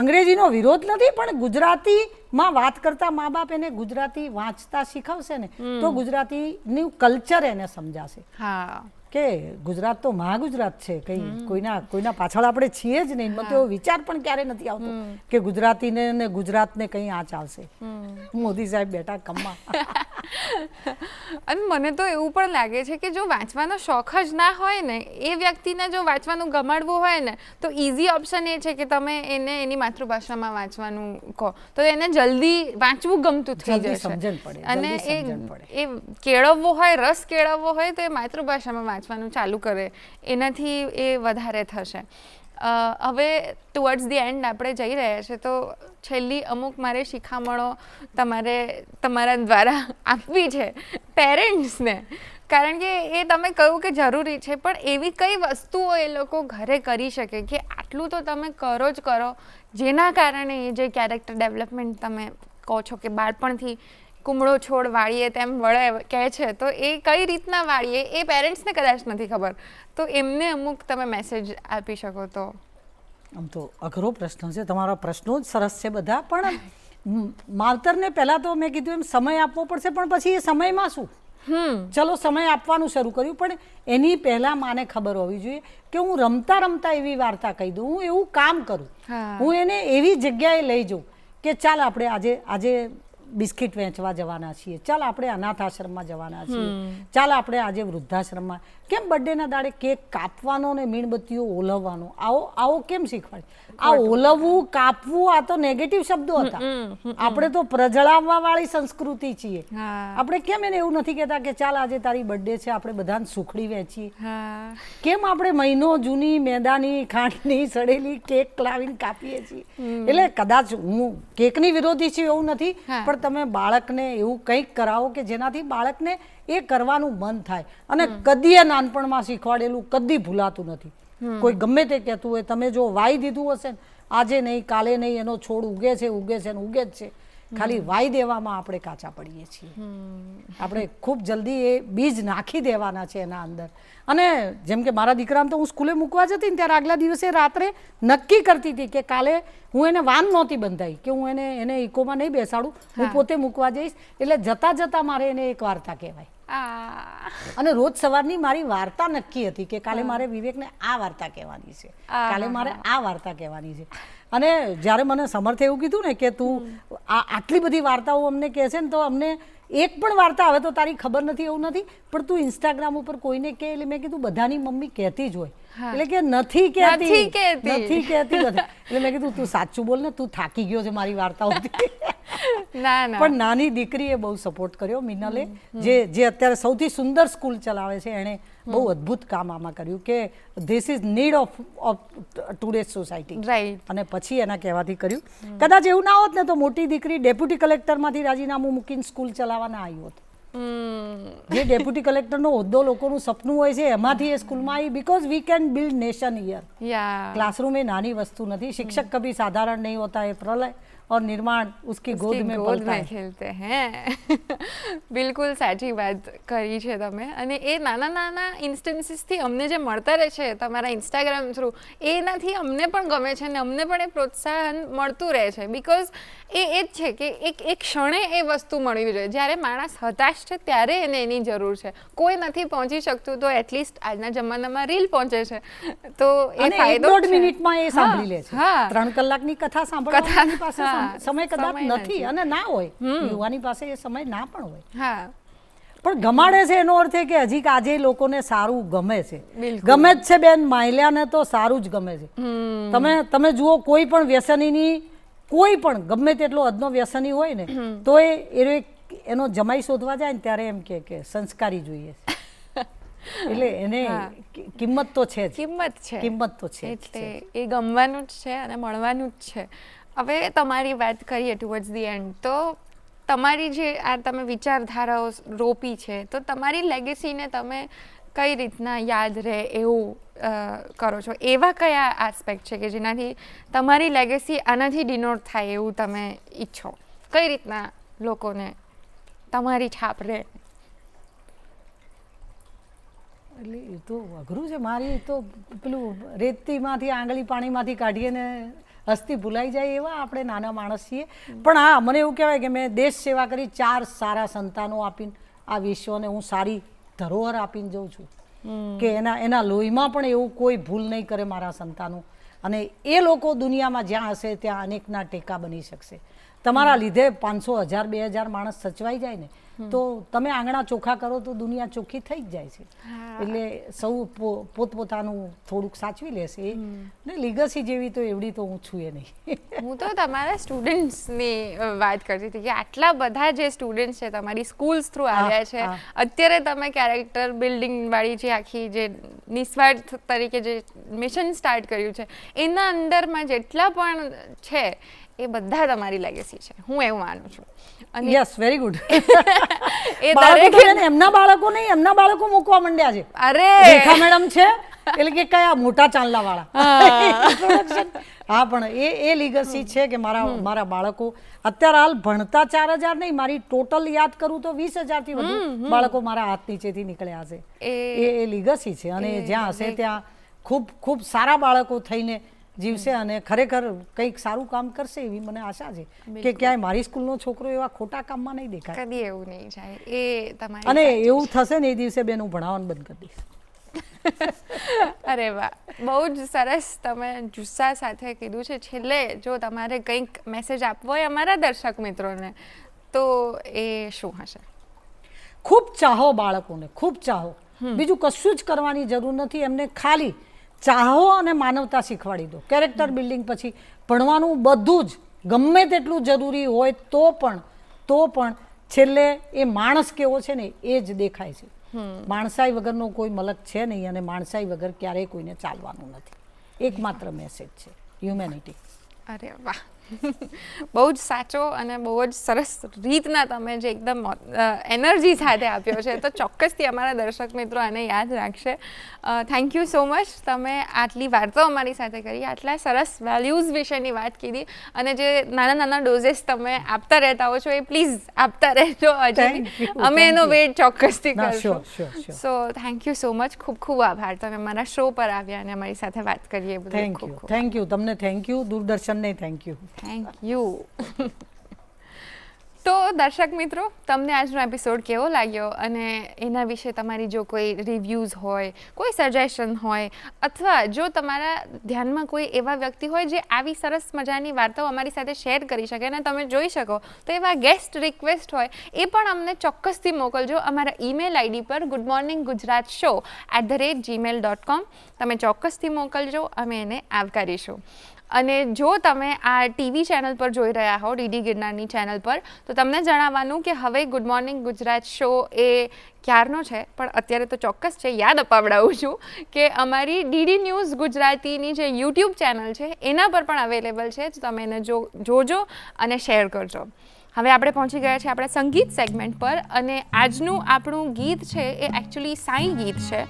અંગ્રેજીનો વિરોધ નથી, પણ ગુજરાતીમાં વાત કરતા મા બાપ એને ગુજરાતી વાંચતા શીખવશે ને તો ગુજરાતીનું કલ્ચર એને સમજાશે કે ગુજરાત તો મહાગુજરાત છે. કઈ કોઈના પાછળ આપણે છીએ જ નહીં. મને તો એવો વિચાર પણ ક્યારે નથી આવતો કે ગુજરાતીને ને ગુજરાતને કંઈ આંચ આવશે. મોદી સાહેબ બેઠા કમમાં. અને મને તો એવું પણ લાગે છે કે જો વાંચવાનો શોખ જ ના હોય ને એ વ્યક્તિને જો વાંચવાનું ગમાડવું હોય ને તો ઇઝી ઓપ્શન એ છે કે તમે એને એની માતૃભાષામાં વાંચવાનું કહો તો એને જલ્દી વાંચવું ગમતું થઈ જશે. અને એ કેળવવો હોય, રસ કેળવવો હોય તો એ માતૃભાષામાં વાંચવાનું ચાલુ કરે, એનાથી એ વધારે થશે. હવે ટુવર્ડ્સ ધી એન્ડ આપણે જઈ રહ્યા છીએ તો છેલ્લી અમુક મારે શિખામણો તમારા દ્વારા આપવી છે પેરેન્ટ્સને, કારણ કે એ તમે કહ્યું કે જરૂરી છે, પણ એવી કઈ વસ્તુઓ એ લોકો ઘરે કરી શકે કે આટલું તો તમે કરો જ કરો જેના કારણે એ જે કેરેક્ટર ડેવલપમેન્ટ તમે કહો છો કે બાળપણથી કુમળો છોડ વાળીએ તેમ વળે કહે છે, તો એ કઈ રીતના વાળીએ એ પેરેન્ટ્સને કદાચ નથી ખબર, તો એમને અમુક તમે મેસેજ આપી શકો તો? આમ તો અઘરો પ્રશ્ન છે, તમારા પ્રશ્નો જ સરસ છે બધા, પણ માવતરને પહેલાં તો મેં કીધું એમ સમય આપવો પડશે, પણ પછી એ સમયમાં શું? ચલો સમય આપવાનું શરૂ કર્યું, પણ એની પહેલાં માને ખબર હોવી જોઈએ કે હું રમતા રમતા એવી વાર્તા કહી દઉં, હું એવું કામ કરું, હું એને એવી જગ્યાએ લઈ જાઉં કે ચાલ આપણે આજે બિસ્કિટ વેચવા જવાના છીએ, ચાલ આપણે અનાથ આશ્રમમાં જવાના છીએ, ચાલ આપણે આજે વૃદ્ધાશ્રમમાં, કેમ બર્થડેના દાડે કેક કાપવાનો ને મીણબત્તીઓ ઓલવવાનો, આવો કેમ શીખવાડે? આ ઓલવવું, કાપવું, આ તો નેગેટિવ શબ્દો હતા. આપણે તો પ્રજળાવવા વાળી સંસ્કૃતિ છીએ. આપણે કેમ એને એવું નથી કહેતા કે ચાલ આજે તારી બર્થડે છે, આપણે બધાને સુખડી વેચીએ? કેમ આપણે મહિનો જૂની મેદાની ખાંડની સડેલી કેક લાવીને કાપીએ છીએ? એટલે કદાચ હું કેકની વિરોધી છું એવું નથી, પણ તમે બાળકને એવું કંઈક કરાવો કે જેનાથી બાળકને એ કરવાનું મન થાય. અને કદી એ નાનપણમાં શીખવાડેલું કદી ભૂલાતું નથી. કોઈ ગમે તે કહેતું હોય, તમે જો વાઈ દીધું હશે ને આજે નહીં કાલે નહીં એનો છોડ ઉગે છે ને ઉગે જ છે, ખાલી વાઈ દેવામાં આપણે કાચા પડીએ છીએ. આપણે ખૂબ જલ્દી એ બીજ નાખી દેવાના છે એના અંદર. અને જેમ કે મારા દીકરાને તો હું સ્કૂલે મૂકવા જતી ને ત્યારે આગલા દિવસે રાત્રે નક્કી કરતી હતી કે કાલે હું એને વાન નહોતી બંધાઈ કે હું એને ઇકોમાં નહીં બેસાડું, હું પોતે મૂકવા જઈશ, એટલે જતાં જતાં મારે એને એક વાર્તા કહેવાય. અને રોજ સવારની મારી વાર્તા નક્કી હતી કે કાલે મારે વિવેકને આ વાર્તા કહેવાની છે, કાલે મારે આ વાર્તા કહેવાની છે. અને જ્યારે મને સમર્થે એવું કીધું ને કે તું આટલી બધી વાર્તાઓ અમને કહે છે ને તો અમને એક પણ વાર્તા હવે તો તારી ખબર નથી એવું નથી, પણ તું ઇન્સ્ટાગ્રામ ઉપર કોઈને કહે, એટલે મેં કીધું બધાની મમ્મી કહેતી જ હોય, એટલે કે નથી કહેતી. એટલે મેં કીધું તું સાચું બોલ ને, તું થાકી ગયો છે મારી વાર્તાઓથી. ના ના પણ નાની દીકરીએ બહુ સપોર્ટ કર્યો મિનલે, જે અત્યારે સૌથી સુંદર સ્કૂલ ચલાવે છે, એણે બહુ અદ્ભુત કામ આમાં કર્યું કે this is need of today's society, right. અને પછી એના કહેવાથી કર્યું. કદાચ એવું ના હોત ને તો મોટી દીકરી ડેપ્યુટી કલેક્ટરમાંથી રાજીનામું મૂકીને સ્કૂલ ચલાવવાના આવી હોત. જે ડેપ્યુટી કલેક્ટરનો હોદ્દો લોકોનું સપનું હોય છે એમાંથી એ સ્કૂલમાં આવી, because we can build nation here. Yeah classroom में नानी वस्तु नहीं, शिक्षक कभी साधारण नहीं होता है, प्रलय और निर्माण उसकी गोद में ગોદ पलता મેં है. ખેલતે હે. બિલકુલ સાચી વાત કરી છે તમે. અને એ નાના નાના ઇન્સ્ટન્સીસથી અમને જે મળતા રહે છે તમારા ઇન્સ્ટાગ્રામ થ્રુ, એનાથી અમને પણ ગમે છે અને અમને પણ એ પ્રોત્સાહન મળતું રહે છે. બિકોઝ એ જ છે કે એક ક્ષણે એ વસ્તુ મળવી જોઈએ. જ્યારે માણસ હતાશ છે ત્યારે એને એની જરૂર છે. કોઈ નથી પહોંચી શકતું તો એટલીસ્ટ આજના જમાનામાં રીલ પહોંચે છે, તો એ અને ફાયદો 1-1.5 મિનિટમાં એ સાંભળી લે છે. હા. 3 કલાકની કથા સાંભળવા એની પાસે હા. સમય કદાચ સમય નથી અને ના હોય, યુવાની પાસે એ સમય ના પણ હોય. હા પણ ગમાડે છે એનો અર્થ એ કે હજી આજે લોકોને સારું ગમે છે. બિલકુલ. ગમે જ છે બેન, માયલાને તો સારું જ ગમે છે. તમે જુઓ કોઈ પણ વ્યસનીની, કોઈ પણ ગમે તેટલો હદનો વ્યસની હોય ને તો એનો જમાઈ શોધવા જાય ને ત્યારે એમ કે સંસ્કારી જોઈએ છે. એટલે એને કિંમત તો છે જ. કિંમત છે, કિંમત તો છે જ. એટલે એ ગમવાનું જ છે અને મળવાનું જ છે. હવે તમારી વાત કરીએ ટુવર્ડ્સ ધી એન્ડ, તો તમારી જે આ તમે વિચારધારાઓ રોપી છે, તો તમારી લેગેસીને તમે કઈ રીતના યાદ રહે એવું કરો છો? એવા કયા આસ્પેક્ટ છે કે જેનાથી તમારી લેગેસી આનાથી ડિનોટ થાય એવું તમે ઈચ્છો? કઈ રીતના લોકોને તમારી છાપ રહે? એટલે એ તો અઘરું છે. મારી તો પેલું રેતીમાંથી આંગળી પાણીમાંથી કાઢીએ ને હસ્તી ભૂલાઈ જાય એવા આપણે નાના માણસ છીએ. પણ હા, મને એવું કહેવાય કે મેં દેશ સેવા કરી, 4 સારા સંતાનો આપીને આ વિશ્વને હું સારી ધરોહર આપીને જઉં છું કે એના લોહીમાં પણ એવું કોઈ ભૂલ નહીં કરે મારા સંતાનો, અને એ લોકો દુનિયામાં જ્યાં હશે ત્યાં અનેકના ટેકા બની શકશે. તમારા લીધે 500, 1000, 2000 માણસ સચવાઈ જાય ને તો તમે આંગણા ચોખ્ખા કરો તો દુનિયા ચોખ્ખી થઈ જ જાય છે. એટલે સૌ પોતપોતાનું થોડુંક સાચવી લેશે. ને લીગસી જેવી તો એવડી તો હું છું એ નહીં. હું તો તમારા સ્ટુડન્ટ્સની વાત કરતી હતી કે આટલા બધા જે સ્ટુડન્ટ્સ છે તમારી સ્કૂલ્સ થ્રુ આવ્યા છે, અત્યારે તમે કેરેક્ટર બિલ્ડિંગ વાળી જે આખી જે નિસ્વાર્થ તરીકે જે મિશન સ્ટાર્ટ કર્યું છે, એના અંદરમાં જેટલા પણ છે એ બધા તમારી લેગેસી છે, હું એવું માનું છું. અને યસ, વેરી ગુડ. એ બાળકો એમના બાળકો નહીં, એમના બાળકો મૂકવા માંડ્યા છે. અરે રેખા મેડમ છે એટલે કે કયા મોટા ચાંદલા વાળા. હા, પણ એ લીગસી છે કે મારા બાળકો અત્યારે હાલ ભણતા 4000 નહીં, મારી ટોટલ યાદ કરું તો 20000 થી વધુ બાળકો મારા હાથ નીચેથી નીકળ્યા છે. એ લીગસી છે. અને જ્યાં હશે ત્યાં ખૂબ સારા બાળકો થઈને જીવશે અને ખરેખર કંઈક સારું કામ કરશે એવી મને આશા છે કે ક્યાંય મારી સ્કૂલનો છોકરો એવા ખોટા કામમાં નહીં દેખાય. કદી એવું નહીં જાય. એ તમારી અને એવું થશે ને એ દિવસે બેન હું ભણાવવાનું બંધ કરી દઈશ. અરે વાહ, બહુ જ સરસ તમે જુસ્સા સાથે કીધું છે. છેલ્લે જો તમારે કંઈક મેસેજ આપવો હોય અમારા દર્શક મિત્રોને તો એ શું હશે? ખૂબ ચાહો બાળકોને, ખૂબ ચાહો. બીજું કશું જ કરવાની જરૂર નથી. એમને ખાલી ચાહો અને માનવતા શીખવાડી દો. કેરેક્ટર બિલ્ડિંગ પછી ભણવાનું બધું જ ગમે તેટલું જરૂરી હોય તો પણ છેલ્લે એ માણસ કેવો છે ને એ જ દેખાય છે. માણસાઈ વગરનો કોઈ મલક છે નહીં અને માણસાઈ વગર ક્યારેય કોઈને ચાલવાનું નથી. એકમાત્ર મેસેજ છે હ્યુમેનિટી. અરે વાહ, બહુ જ સાચો અને બહુ જ સરસ રીતના તમે જે એકદમ એનર્જી સાથે આપ્યો છે, તો ચોક્કસથી અમારા દર્શક મિત્રો આને યાદ રાખશે. Thank you so much. તમે આટલી વાર્તાઓ અમારી સાથે કરી, આટલા સરસ વેલ્યુઝ વિશેની વાત કીધી, અને જે નાના નાના ડોઝેસ તમે આપતા રહેતા હો છો એ પ્લીઝ આપતા રહેજો. હજી અમે એનો વેટ ચોક્કસથી કરશું. So thank you so much. ખૂબ ખૂબ આભાર તમે અમારા શો પર આવ્યા અને અમારી સાથે વાત કરીએ. Thank you. તમને થેન્ક યુ. દૂરદર્શનને થેન્ક યુ. Thank you. તો દર્શક મિત્રો, તમને આજનો એપિસોડ કેવો લાગ્યો અને એના વિશે તમારી જો કોઈ રિવ્યૂઝ હોય, કોઈ સજેશન હોય, અથવા જો તમારા ધ્યાનમાં કોઈ એવા વ્યક્તિ હોય જે આવી સરસ મજાની વાર્તાઓ અમારી સાથે શેર કરી શકે અને તમે જોઈ શકો, તો એવા ગેસ્ટ રિક્વેસ્ટ હોય એ પણ અમને ચોક્કસથી મોકલજો અમારા ઈમેલ આઈડી પર goodmorninggujatshow@gmail.com. તમે ચોક્કસથી મોકલજો, અમે એને આવકારીશું. અને જો તમે આ ટીવી ચેનલ પર જોઈ રહ્યા હો ડીડી ગિરનારની ચેનલ પર તો તમને જણાવવાનું કે હવે ગુડ મોર્નિંગ ગુજરાત શો એ ક્યારનો છે, પણ અત્યારે તો ચોક્કસ છે. યાદ અપાવડાવું છું કે અમારી ડીડી ન્યૂઝ ગુજરાતીની જે યુટ્યુબ ચેનલ છે એના પર પણ અવેલેબલ છે, તો તમે એને જોજો અને શેર કરજો. હવે આપણે પહોંચી ગયા છે આપણા સંગીત સેગમેન્ટ પર, અને આજનું આપણું ગીત છે એ એકચ્યુઅલી સાંઈ ગીત છે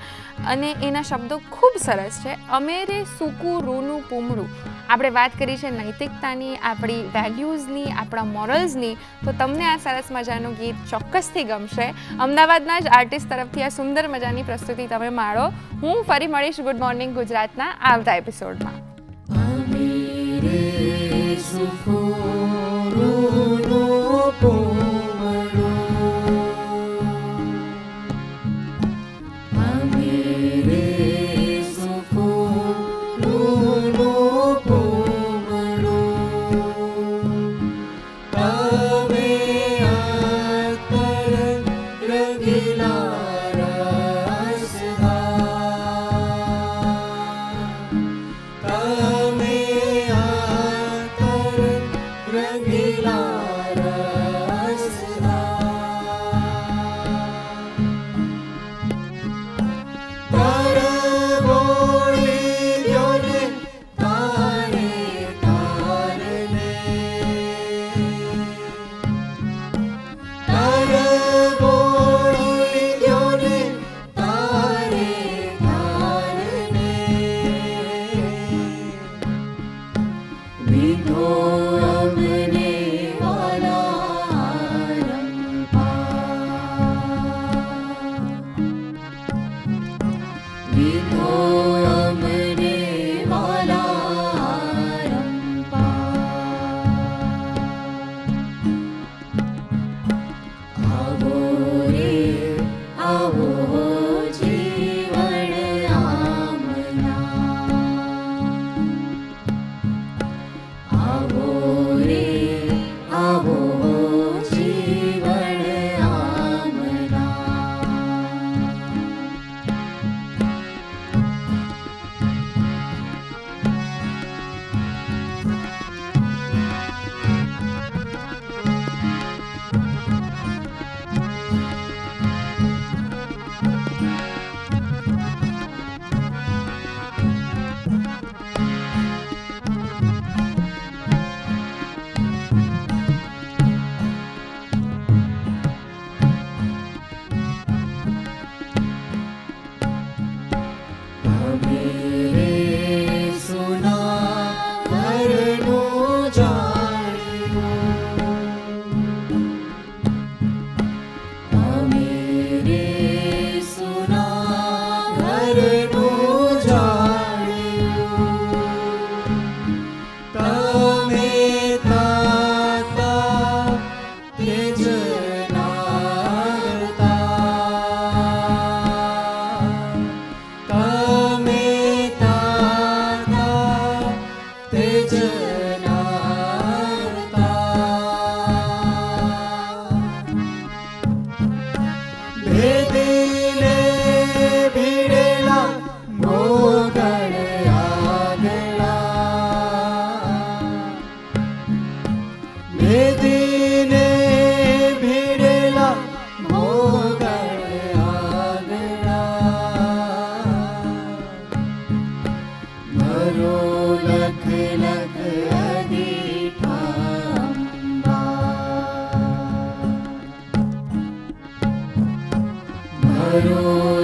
અને એના શબ્દો ખૂબ સરસ છે. અમેરે સૂકું રૂનું પૂમડું. આપણે વાત કરી છે નૈતિકતાની, આપણી વેલ્યુઝની, આપણા મોરલ્સની, તો તમને આ સરસ મજાનું ગીત ચોક્કસથી ગમશે. અમદાવાદના જ આર્ટિસ્ટ તરફથી આ સુંદર મજાની પ્રસ્તુતિ તમે માણો. હું ફરી મળીશ ગુડ મોર્નિંગ ગુજરાતના આવતા એપિસોડમાં.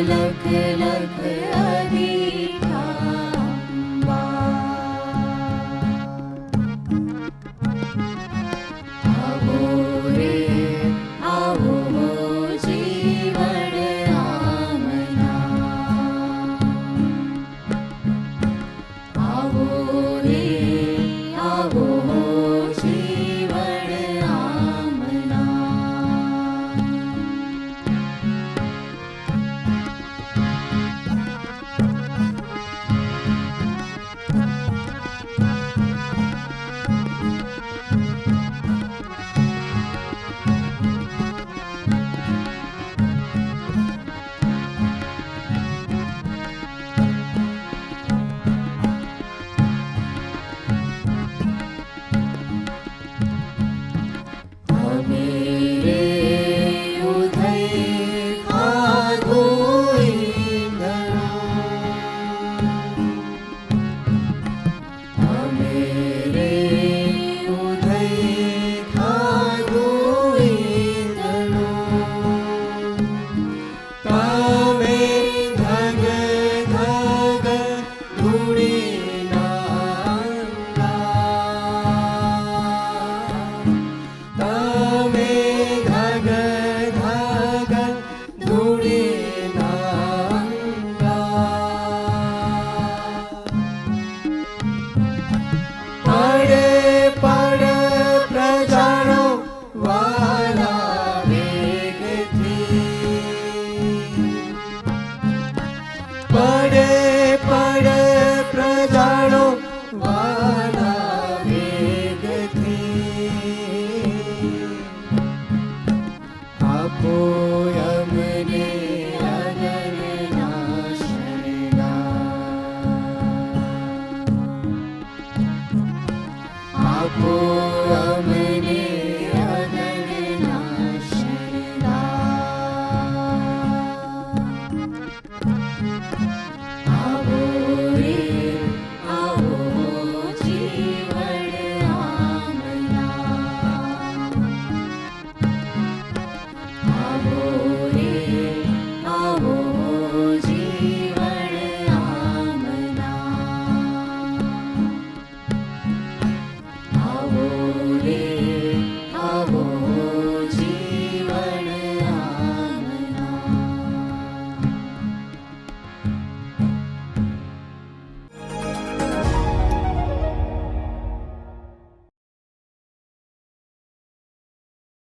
लख लख